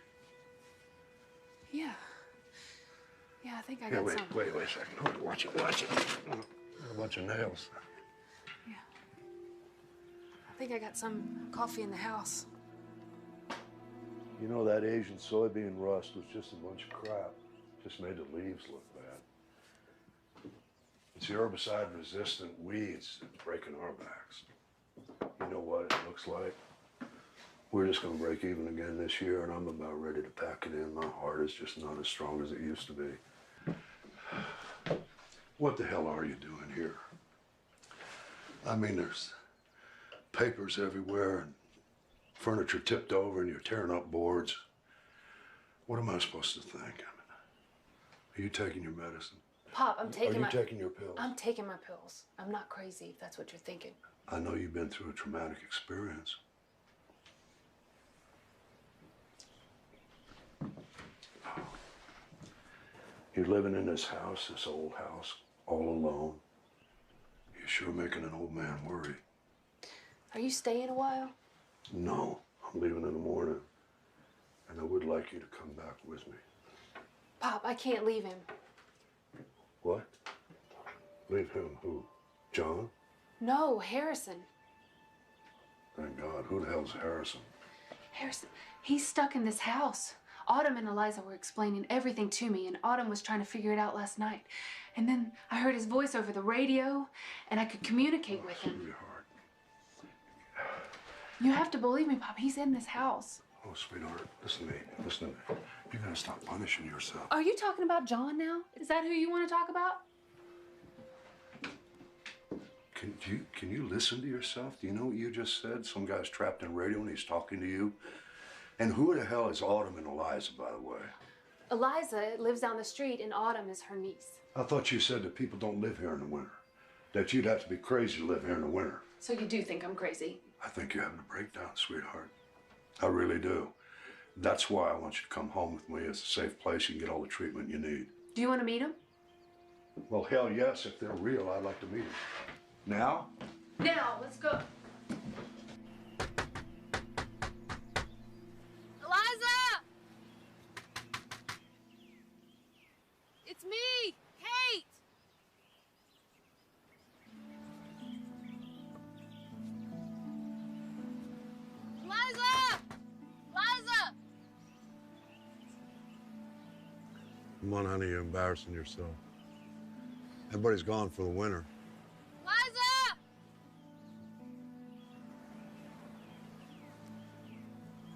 Yeah. Yeah, I think I Yeah, got wait some. a second. Hold it, watch it. A bunch of nails. Yeah. I think I got some coffee in the house. You know, that Asian soybean rust was just a bunch of crap. Just made the leaves look bad. It's the herbicide-resistant weeds that's breaking our backs. You know what it looks like? We're just gonna break even again this year, and I'm about ready to pack it in. My heart is just not as strong as it used to be. What the hell are you doing here? I mean, there's papers everywhere and furniture tipped over, and you're tearing up boards. What am I supposed to think? Are you taking your medicine? Pop, I'm taking Are you taking your pills? I'm taking my pills. I'm not crazy, if that's what you're thinking. I know you've been through a traumatic experience. You're living in this house, this old house, all alone. You're sure making an old man worry. Are you staying a while? No, I'm leaving in the morning. And I would like you to come back with me. Pop, I can't leave him. What? Leave him who? John? No, Harrison. Thank God. Who the hell's Harrison? Harrison, he's stuck in this house. Autumn and Eliza were explaining everything to me, and Autumn was trying to figure it out last night. And then I heard his voice over the radio, and I could communicate with him. Sweetheart. You have to believe me, Pop. He's in this house. Oh, sweetheart, listen to me. Listen to me. You gotta stop punishing yourself. Are you talking about John now? Is that who you want to talk about? Can you listen to yourself? Do you know what you just said? Some guy's trapped in radio and he's talking to you. And who the hell is Autumn and Eliza, by the way? Eliza lives down the street, and Autumn is her niece. I thought you said that people don't live here in the winter. That you'd have to be crazy to live here in the winter. So you do think I'm crazy? I think you're having a breakdown, sweetheart. I really do. That's why I want you to come home with me. It's a safe place. You can get all the treatment you need. Do you want to meet him? Well, hell yes. If they're real, I'd like to meet them. Now? Now, let's go. Eliza! It's me, Kate! Eliza! Eliza! Come on, honey, you're embarrassing yourself. Everybody's gone for the winter. Eliza!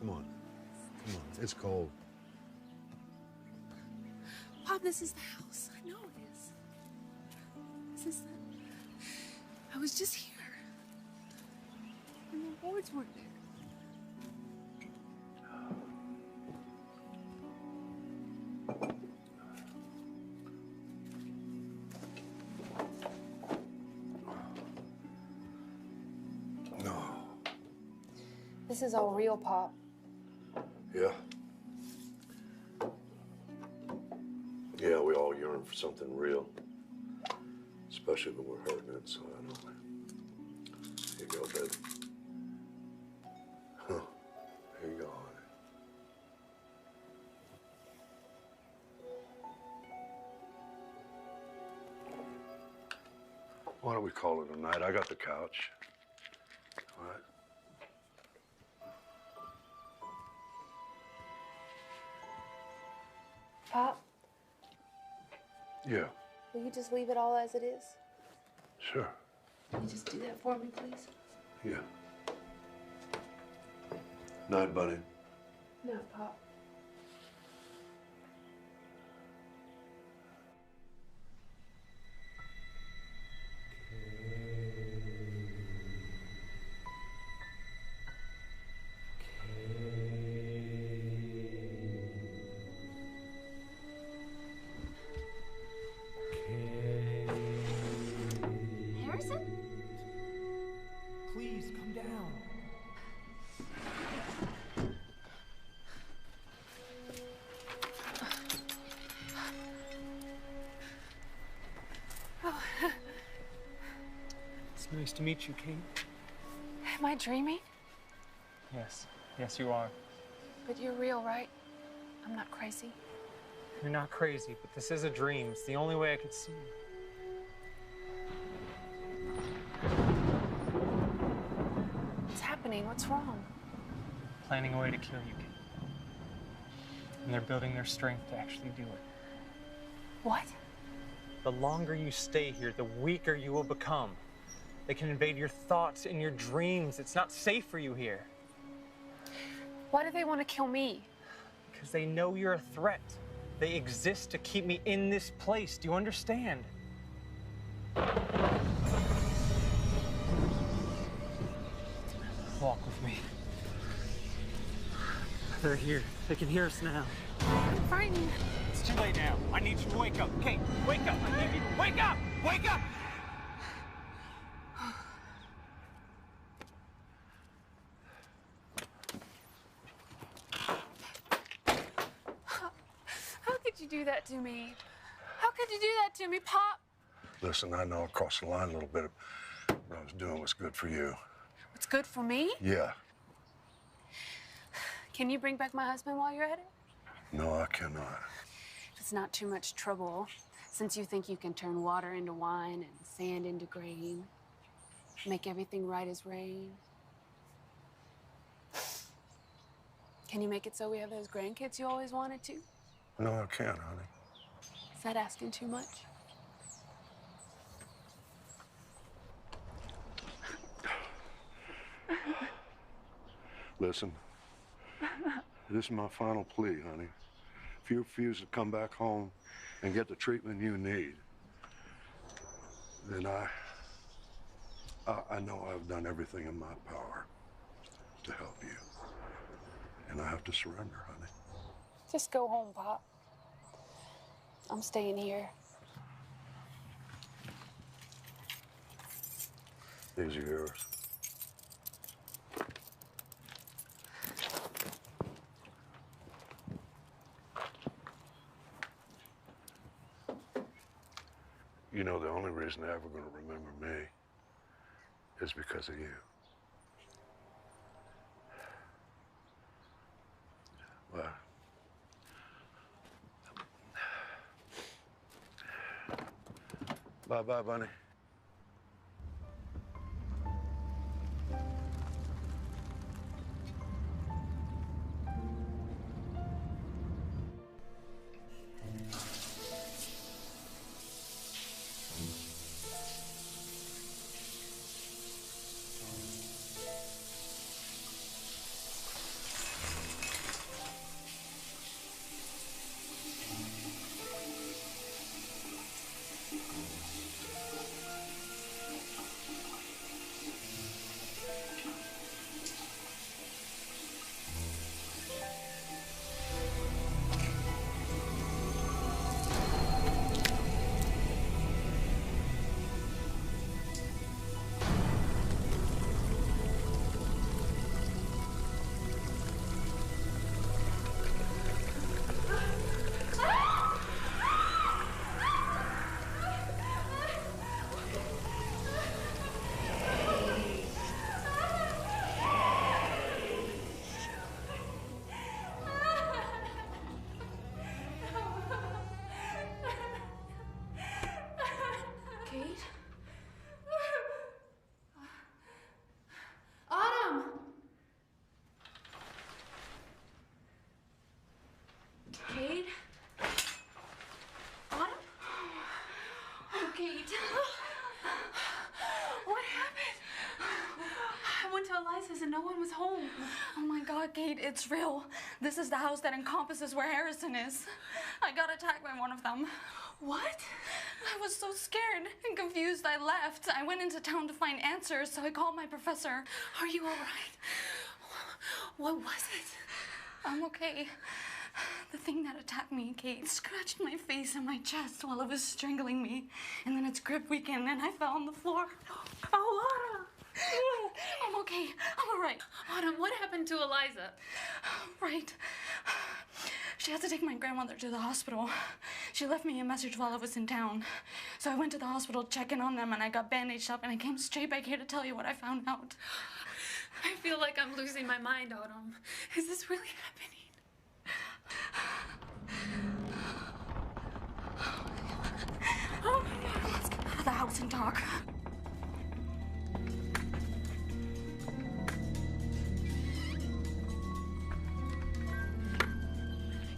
Come on. Come on. It's cold. Pop, this is the house. I know it is. This is the... I was just here. And the boards weren't there. No. This is all real, Pop. Yeah. Yeah, we all yearn for something real. Especially when we're hurting inside, don't we? Here you go, baby. Huh. Here you go, honey. Why don't we call it a night? I got the couch. All right? Pop, Yeah, will you just leave it all as it is? sure. Can you just do that for me, please? Yeah. Night, buddy. No, Pop. Nice to meet you, Kate. Am I dreaming? Yes. Yes, you are. But you're real, right? I'm not crazy. You're not crazy, but this is a dream. It's the only way I could see you. What's happening? What's wrong? Planning a way to kill you, Kate. And they're building their strength to actually do it. What? The longer you stay here, the weaker you will become. They can invade your thoughts and your dreams. It's not safe for you here. Why do they want to kill me? Because they know you're a threat. They exist to keep me in this place. Do you understand? Walk with me. They're here. They can hear us now. I'm frightened. It's too late now. I need you to wake up. Kate, wake up. I need you to wake up. Wake up! How could you do that to me? How could you do that to me, Pop? Listen, I know I crossed the line a little bit. What I was doing was good for you. What's good for me? Yeah. Can you bring back my husband while you're at it? No, I cannot. If it's not too much trouble, since you think you can turn water into wine and sand into grain, make everything right as rain. Can you make it so we have those grandkids you always wanted to? No, I can't, honey. Is that asking too much? Listen, this is my final plea, honey. If you refuse to come back home and get the treatment you need, then I know I've done everything in my power to help you. And I have to surrender, honey. Just go home, Pop. I'm staying here. These are yours. You know, the only reason they're ever going to remember me is because of you. Well, bye-bye, Bunny. Kate? Autumn! Kate? Autumn? Oh, Kate. What happened? I went to Eliza's and no one was home. Oh my God, Kate, it's real. This is the house that encompasses where Harrison is. I got attacked by one of them. What? I was so scared and confused I left. I went into town to find answers, so I called my professor. Are you all right? What was it? I'm okay. The thing that attacked me, Kate, scratched my face and my chest while it was strangling me. And then its grip weakened and I fell on the floor. Oh, Autumn! I'm okay. I'm all right. Autumn, what happened to Eliza? Right. She had to take my grandmother to the hospital. She left me a message while I was in town. So I went to the hospital to check in on them, and I got bandaged up, and I came straight back here to tell you what I found out. I feel like I'm losing my mind, Autumn. Is this really happening? Oh my God, let's get out of the house and talk.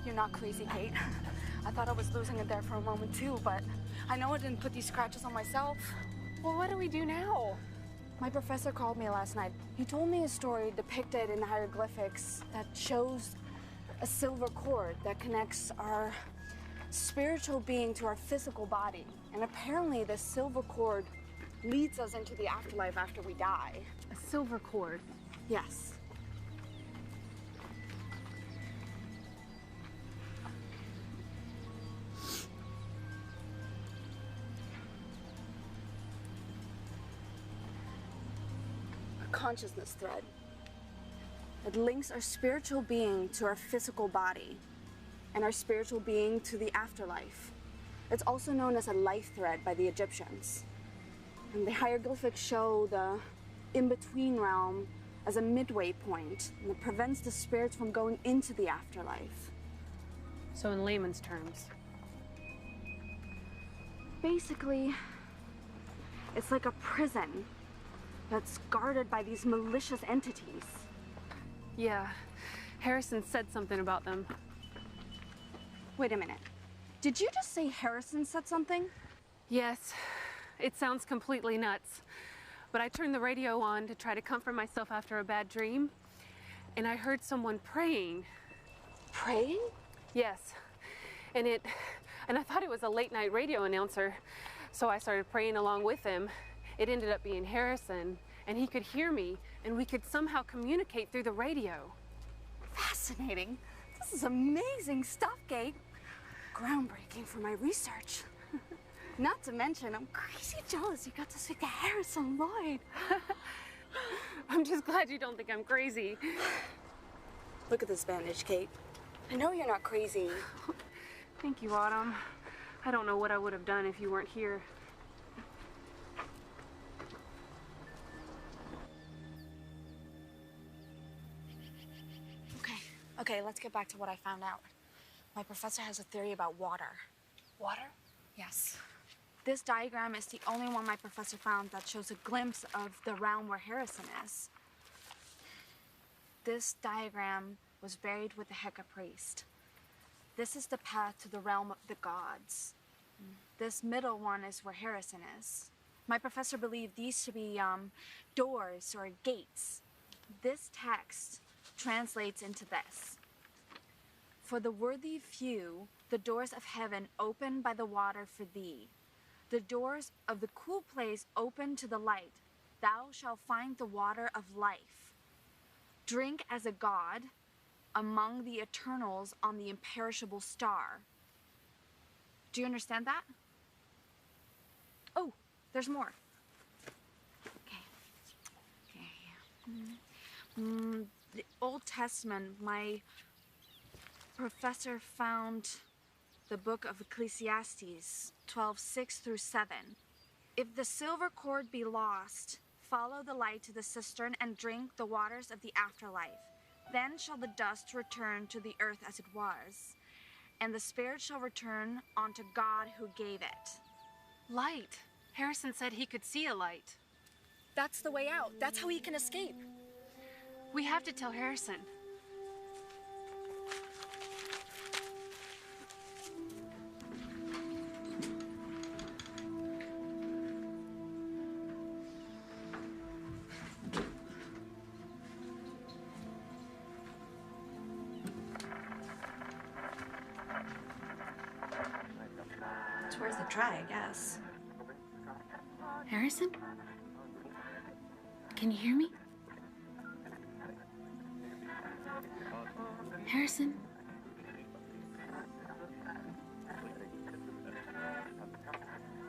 You're not crazy, Kate. I thought I was losing it there for a moment too, but I know I didn't put these scratches on myself. Well, what do we do now? My professor called me last night. He told me a story depicted in hieroglyphics that shows a silver cord that connects our spiritual being to our physical body. And apparently this silver cord leads us into the afterlife after we die. A silver cord? Yes. A consciousness thread. It links our spiritual being to our physical body and our spiritual being to the afterlife. It's also known as a life thread by the Egyptians. And the hieroglyphics show the in-between realm as a midway point, and it prevents the spirits from going into the afterlife. So in layman's terms? Basically, it's like a prison that's guarded by these malicious entities. Yeah, Harrison said something about them. Wait a minute. Did you just say Harrison said something? Yes, it sounds completely nuts. But I turned the radio on to try to comfort myself after a bad dream, and I heard someone praying. Praying? Yes, and I thought it was a late night radio announcer, so I started praying along with him. It ended up being Harrison, and he could hear me, and we could somehow communicate through the radio. Fascinating. This is amazing stuff, Kate. Groundbreaking for my research. Not to mention, I'm crazy jealous you got to speak to Harrison Lloyd. I'm just glad you don't think I'm crazy. Look at this bandage, Kate. I know you're not crazy. Thank you, Autumn. I don't know what I would have done if you weren't here. Okay, let's get back to what I found out. My professor has a theory about water. Water? Yes. This diagram is the only one my professor found that shows a glimpse of the realm where Harrison is. This diagram was buried with the Heka priest. This is the path to the realm of the gods. This middle one is where Harrison is. My professor believed these to be doors or gates. This text translates into this. For the worthy few, the doors of heaven open by the water for thee. The doors of the cool place open to the light. Thou shalt find the water of life. Drink as a god among the eternals on the imperishable star. Do you understand that? Oh, there's more. The Old Testament, my professor found the book of Ecclesiastes 12:6 through 7. If the silver cord be lost, follow the light to the cistern and drink the waters of the afterlife. Then shall the dust return to the earth as it was, and the spirit shall return unto God who gave it. Light. Harrison said he could see a light. That's the way out. That's how he can escape. We have to tell Harrison. It's worth a try, I guess. Harrison? Can you hear me? Harrison?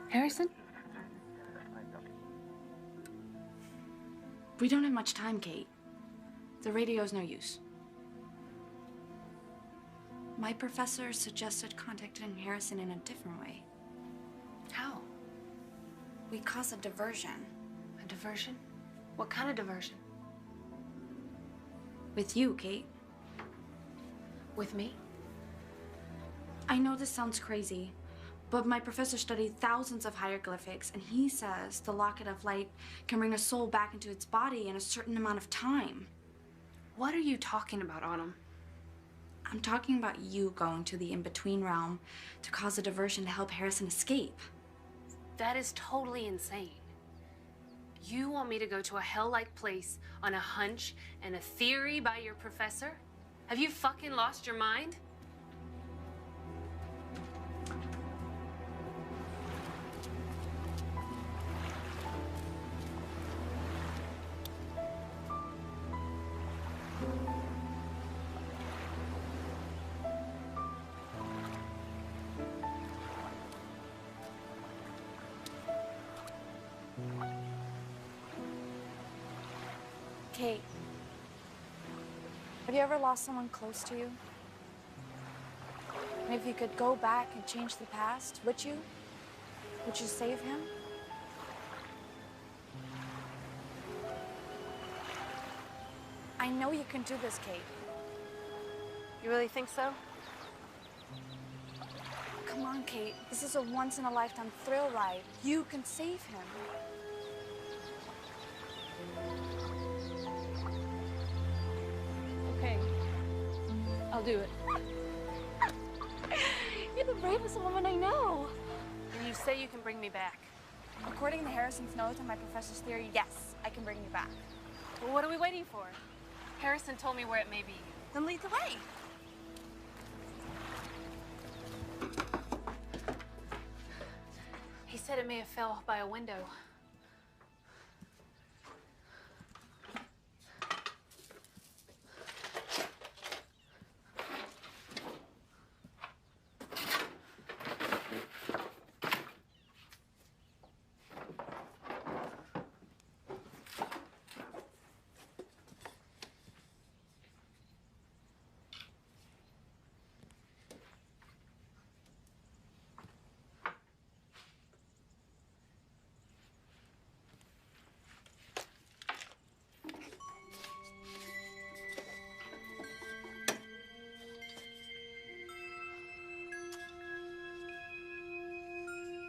Harrison? We don't have much time, Kate. The radio's no use. My professor suggested contacting Harrison in a different way. How? We cause a diversion. A diversion? What kind of diversion? With you, Kate. With me? I know this sounds crazy, but my professor studied thousands of hieroglyphics, and he says the locket of light can bring a soul back into its body in a certain amount of time. What are you talking about, Autumn? I'm talking about you going to the in-between realm to cause a diversion to help Harrison escape. That is totally insane. You want me to go to a hell-like place on a hunch and a theory by your professor? Have you fucking lost your mind? Kate, have you ever lost someone close to you? And if you could go back and change the past, would you? Would you save him? I know you can do this, Kate. You really think so? Come on, Kate. This is a once-in-a-lifetime thrill ride. You can save him. Okay. I'll do it. You're the bravest woman I know. And you say you can bring me back? According to Harrison's notes and my professor's theory, yes, I can bring you back. Well, what are we waiting for? Harrison told me where it may be. Then lead the way. He said it may have fell by a window.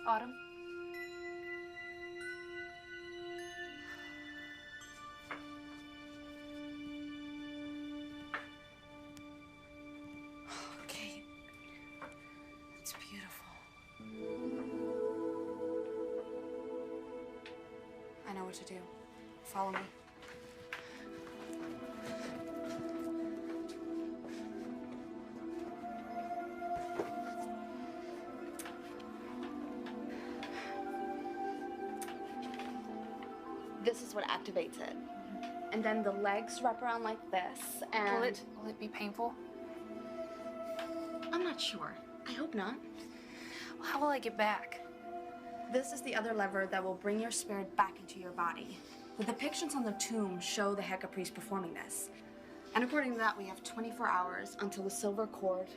Autumn? Kate, it's beautiful. I know what to do. Follow me. This is what activates it. And then the legs wrap around like this, and... Will it be painful? I'm not sure. I hope not. Well, how will I get back? This is the other lever that will bring your spirit back into your body. The depictions on the tomb show the Heka priest performing this. And according to that, we have 24 hours until the silver cord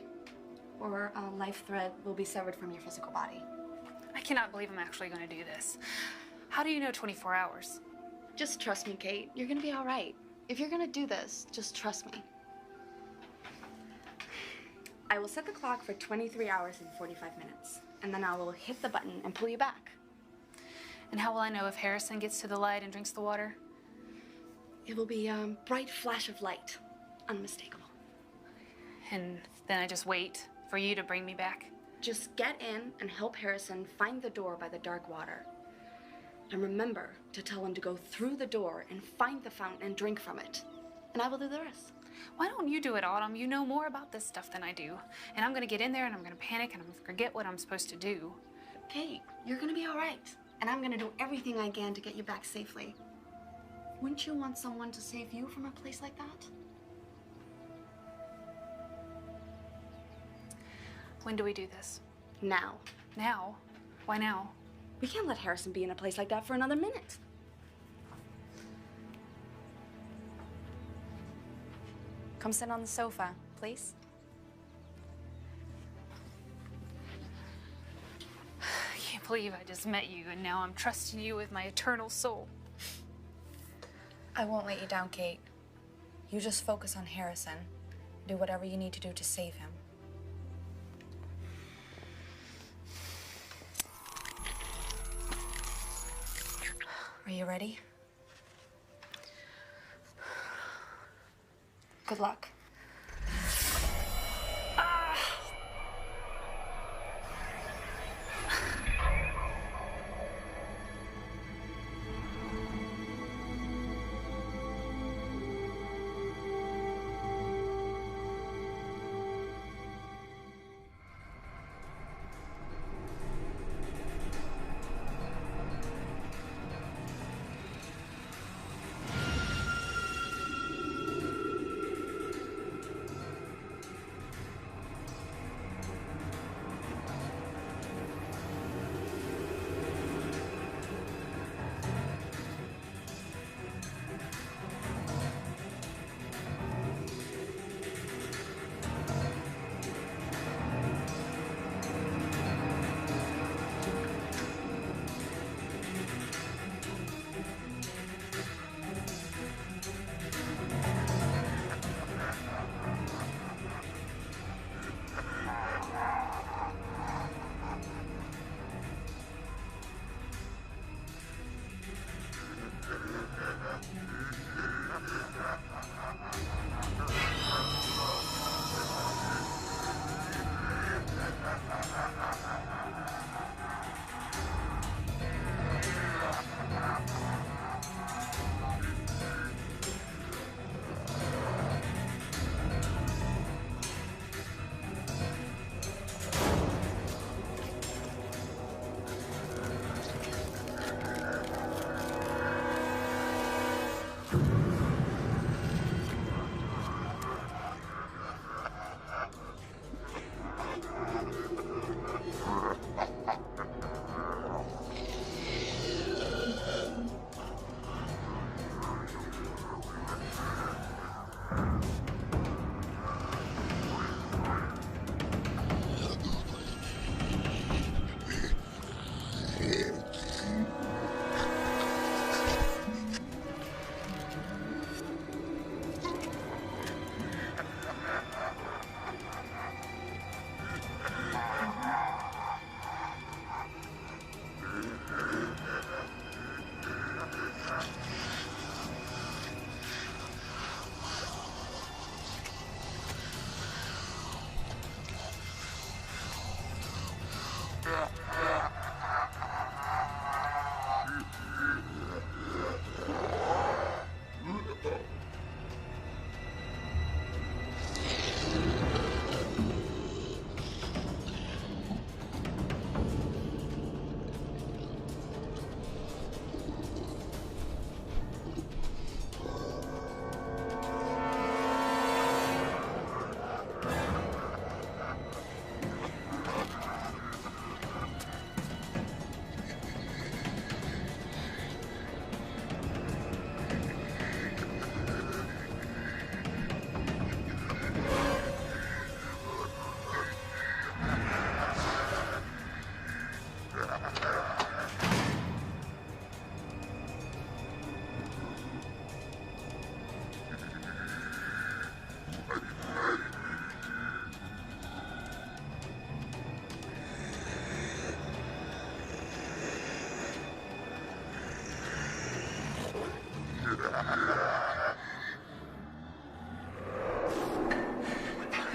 or a life thread will be severed from your physical body. I cannot believe I'm actually going to do this. How do you know 24 hours? Just trust me, Kate. You're gonna be all right. If you're gonna do this, just trust me. I will set the clock for 23 hours and 45 minutes, and then I will hit the button and pull you back. And how will I know if Harrison gets to the light and drinks the water? It will be a bright flash of light, unmistakable. And then I just wait for you to bring me back? Just get in and help Harrison find the door by the dark water. And remember to tell him to go through the door and find the fountain and drink from it. And I will do the rest. Why don't you do it, Autumn? You know more about this stuff than I do. And I'm gonna get in there and I'm gonna panic and I'm gonna forget what I'm supposed to do. Kate, you're gonna be all right. And I'm gonna do everything I can to get you back safely. Wouldn't you want someone to save you from a place like that? When do we do this? Now. Now? Why now? We can't let Harrison be in a place like that for another minute. Come sit on the sofa, please. believe I just met you, and now I'm trusting you with my eternal soul. I won't let you down, Kate. You just focus on Harrison. Do whatever you need to do to save him. Are you ready? Good luck.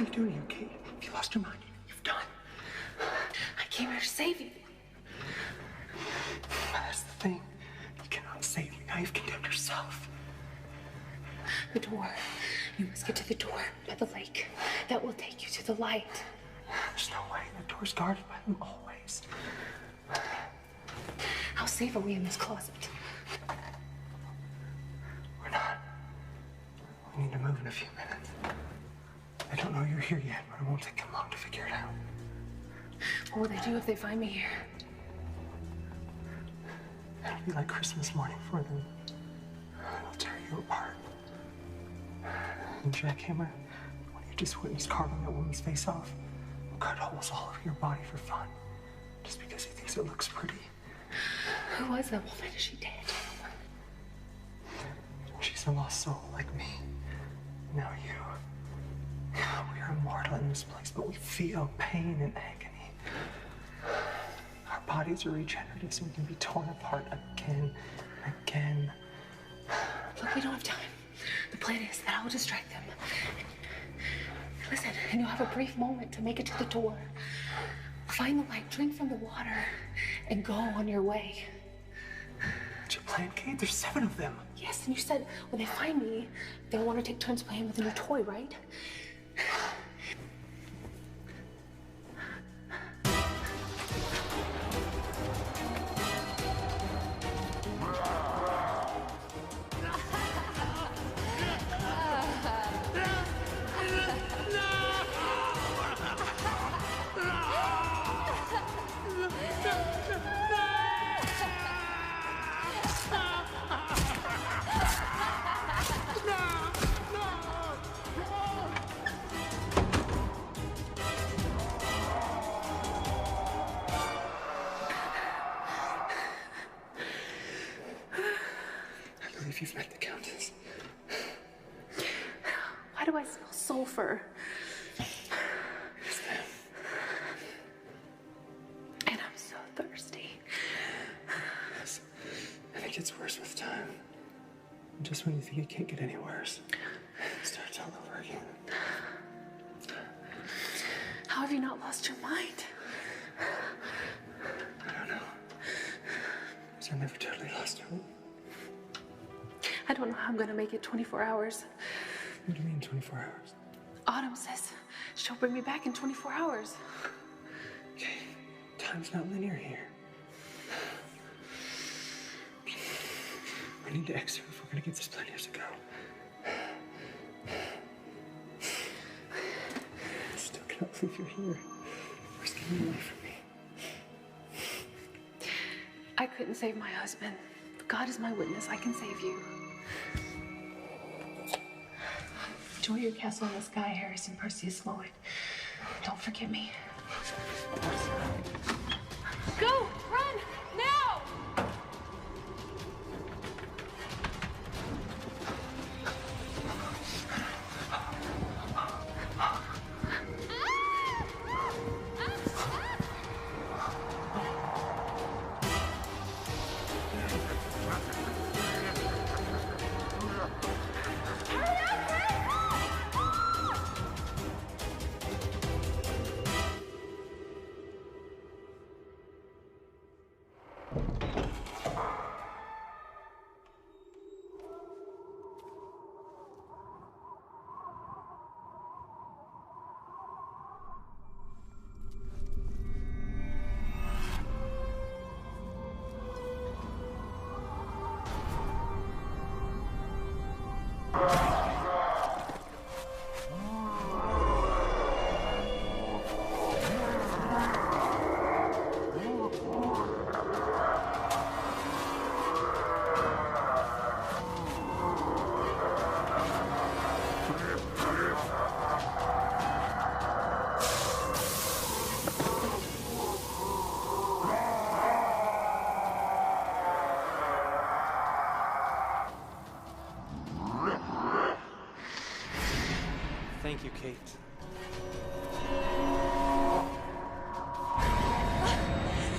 What are you doing here, Kate? Have you lost your mind? You've done. I came here to save you. That's the thing. You cannot save me. Now you've condemned yourself. The door. You must get to the door by the lake. That will take you to the light. There's no way. The door's guarded by them always. How safe are we in this closet? We're not. We need to move in a few minutes. I don't know you're here yet, but it won't take them long to figure it out. What will they do if they find me here? It'll be like Christmas morning for them. They'll tear you apart. And jackhammer, when you just witnessed carving that woman's face off, will cut holes all over your body for fun. just because he thinks it looks pretty. Who was that woman? Is she dead? She's a lost soul like me. Now you. We are immortal in this place, but we feel pain and agony. Our bodies are regenerative so we can be torn apart again and again. Look, we don't have time. The plan is that I will distract them. Listen, and you'll have a brief moment to make it to the door. Find the light, drink from the water, and go on your way. What's your plan, Kate? There's 7 of them. Yes, and you said when they find me, they'll want to take turns playing with a new toy, right? You've met the Countess. Why do I smell sulfur? It's them. And I'm so thirsty. Yes. And it gets worse with time. And just when you think it can't get any worse, it starts all over again. How have you not lost your mind? I don't know. Because I never totally lost hope. I don't know how I'm gonna make it 24 hours. What do you mean 24 hours? Autumn says she'll bring me back in 24 hours. Okay, time's not linear here. We need to exit if we're gonna get this plan years ago. I still cannot believe you're here. Risking your life for me. I couldn't save my husband. God is my witness, I can save you. Enjoy your castle in the sky, Harrison Perseus Lloyd. Don't forget me. Go! Run! Now! Thank you, Kate.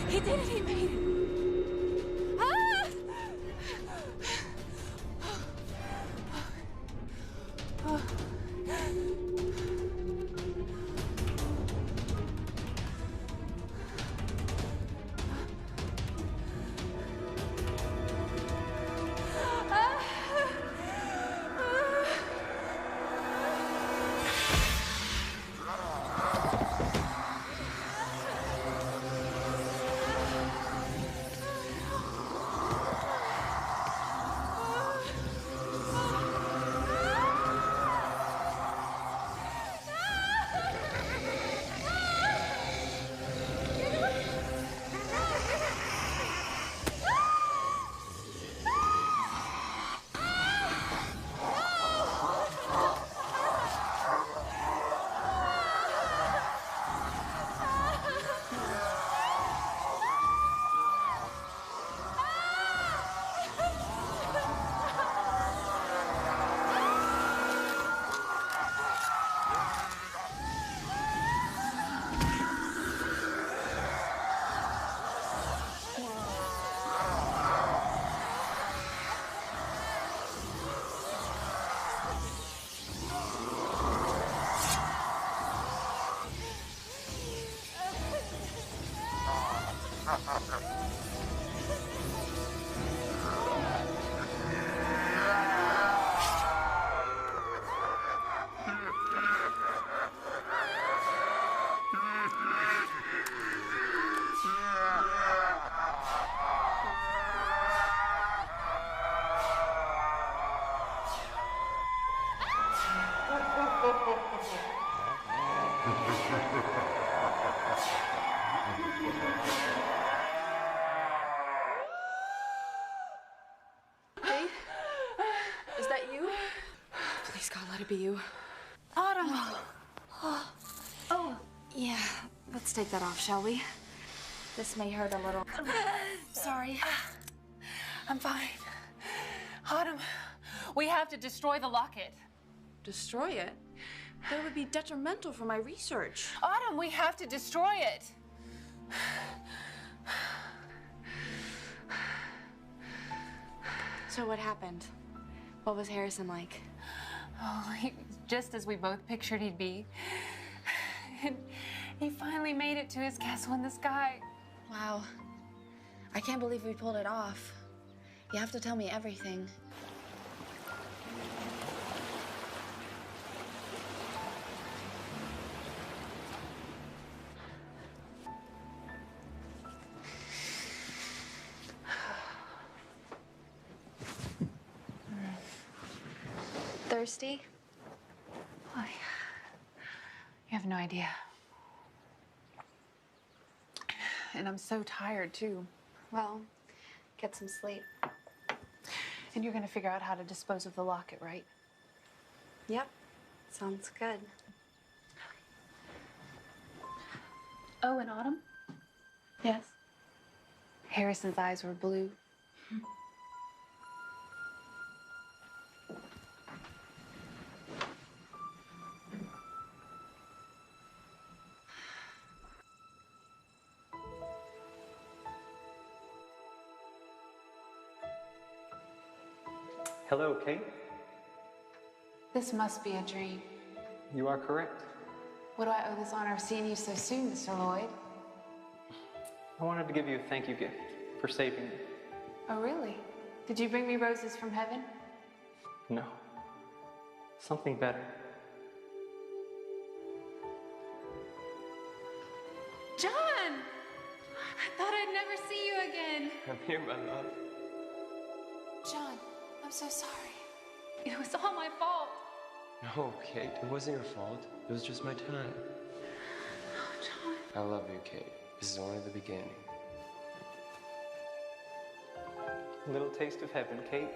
He did it! He made it! Kate? Is that you? Please, God, let it be you. Autumn! Oh, yeah. Let's take that off, shall we? This may hurt a little. Sorry. I'm fine. Autumn, we have to destroy the locket. Destroy it? That would be detrimental for my research. Autumn, we have to destroy it. So what happened? What was Harrison like? Oh, just as we both pictured he'd be. And he finally made it to his castle in the sky. Wow. I can't believe we pulled it off. You have to tell me everything. Thirsty? Oh, you have no idea. And I'm so tired, too. Well, get some sleep. And you're gonna figure out how to dispose of the locket, right? Yep. Sounds good. Oh, and Autumn? Yes. Harrison's eyes were blue. Hello, Kate. This must be a dream. You are correct. What do I owe this honor of seeing you so soon, Mr. Lloyd? I wanted to give you a thank you gift for saving me. Oh, really? Did you bring me roses from heaven? No. Something better. John! I thought I'd never see you again. I'm here, my love. John, I'm so sorry. It was all my fault. No, Kate, it wasn't your fault. It was just my time. Oh, John. I love you, Kate. This is only the beginning. A little taste of heaven, Kate.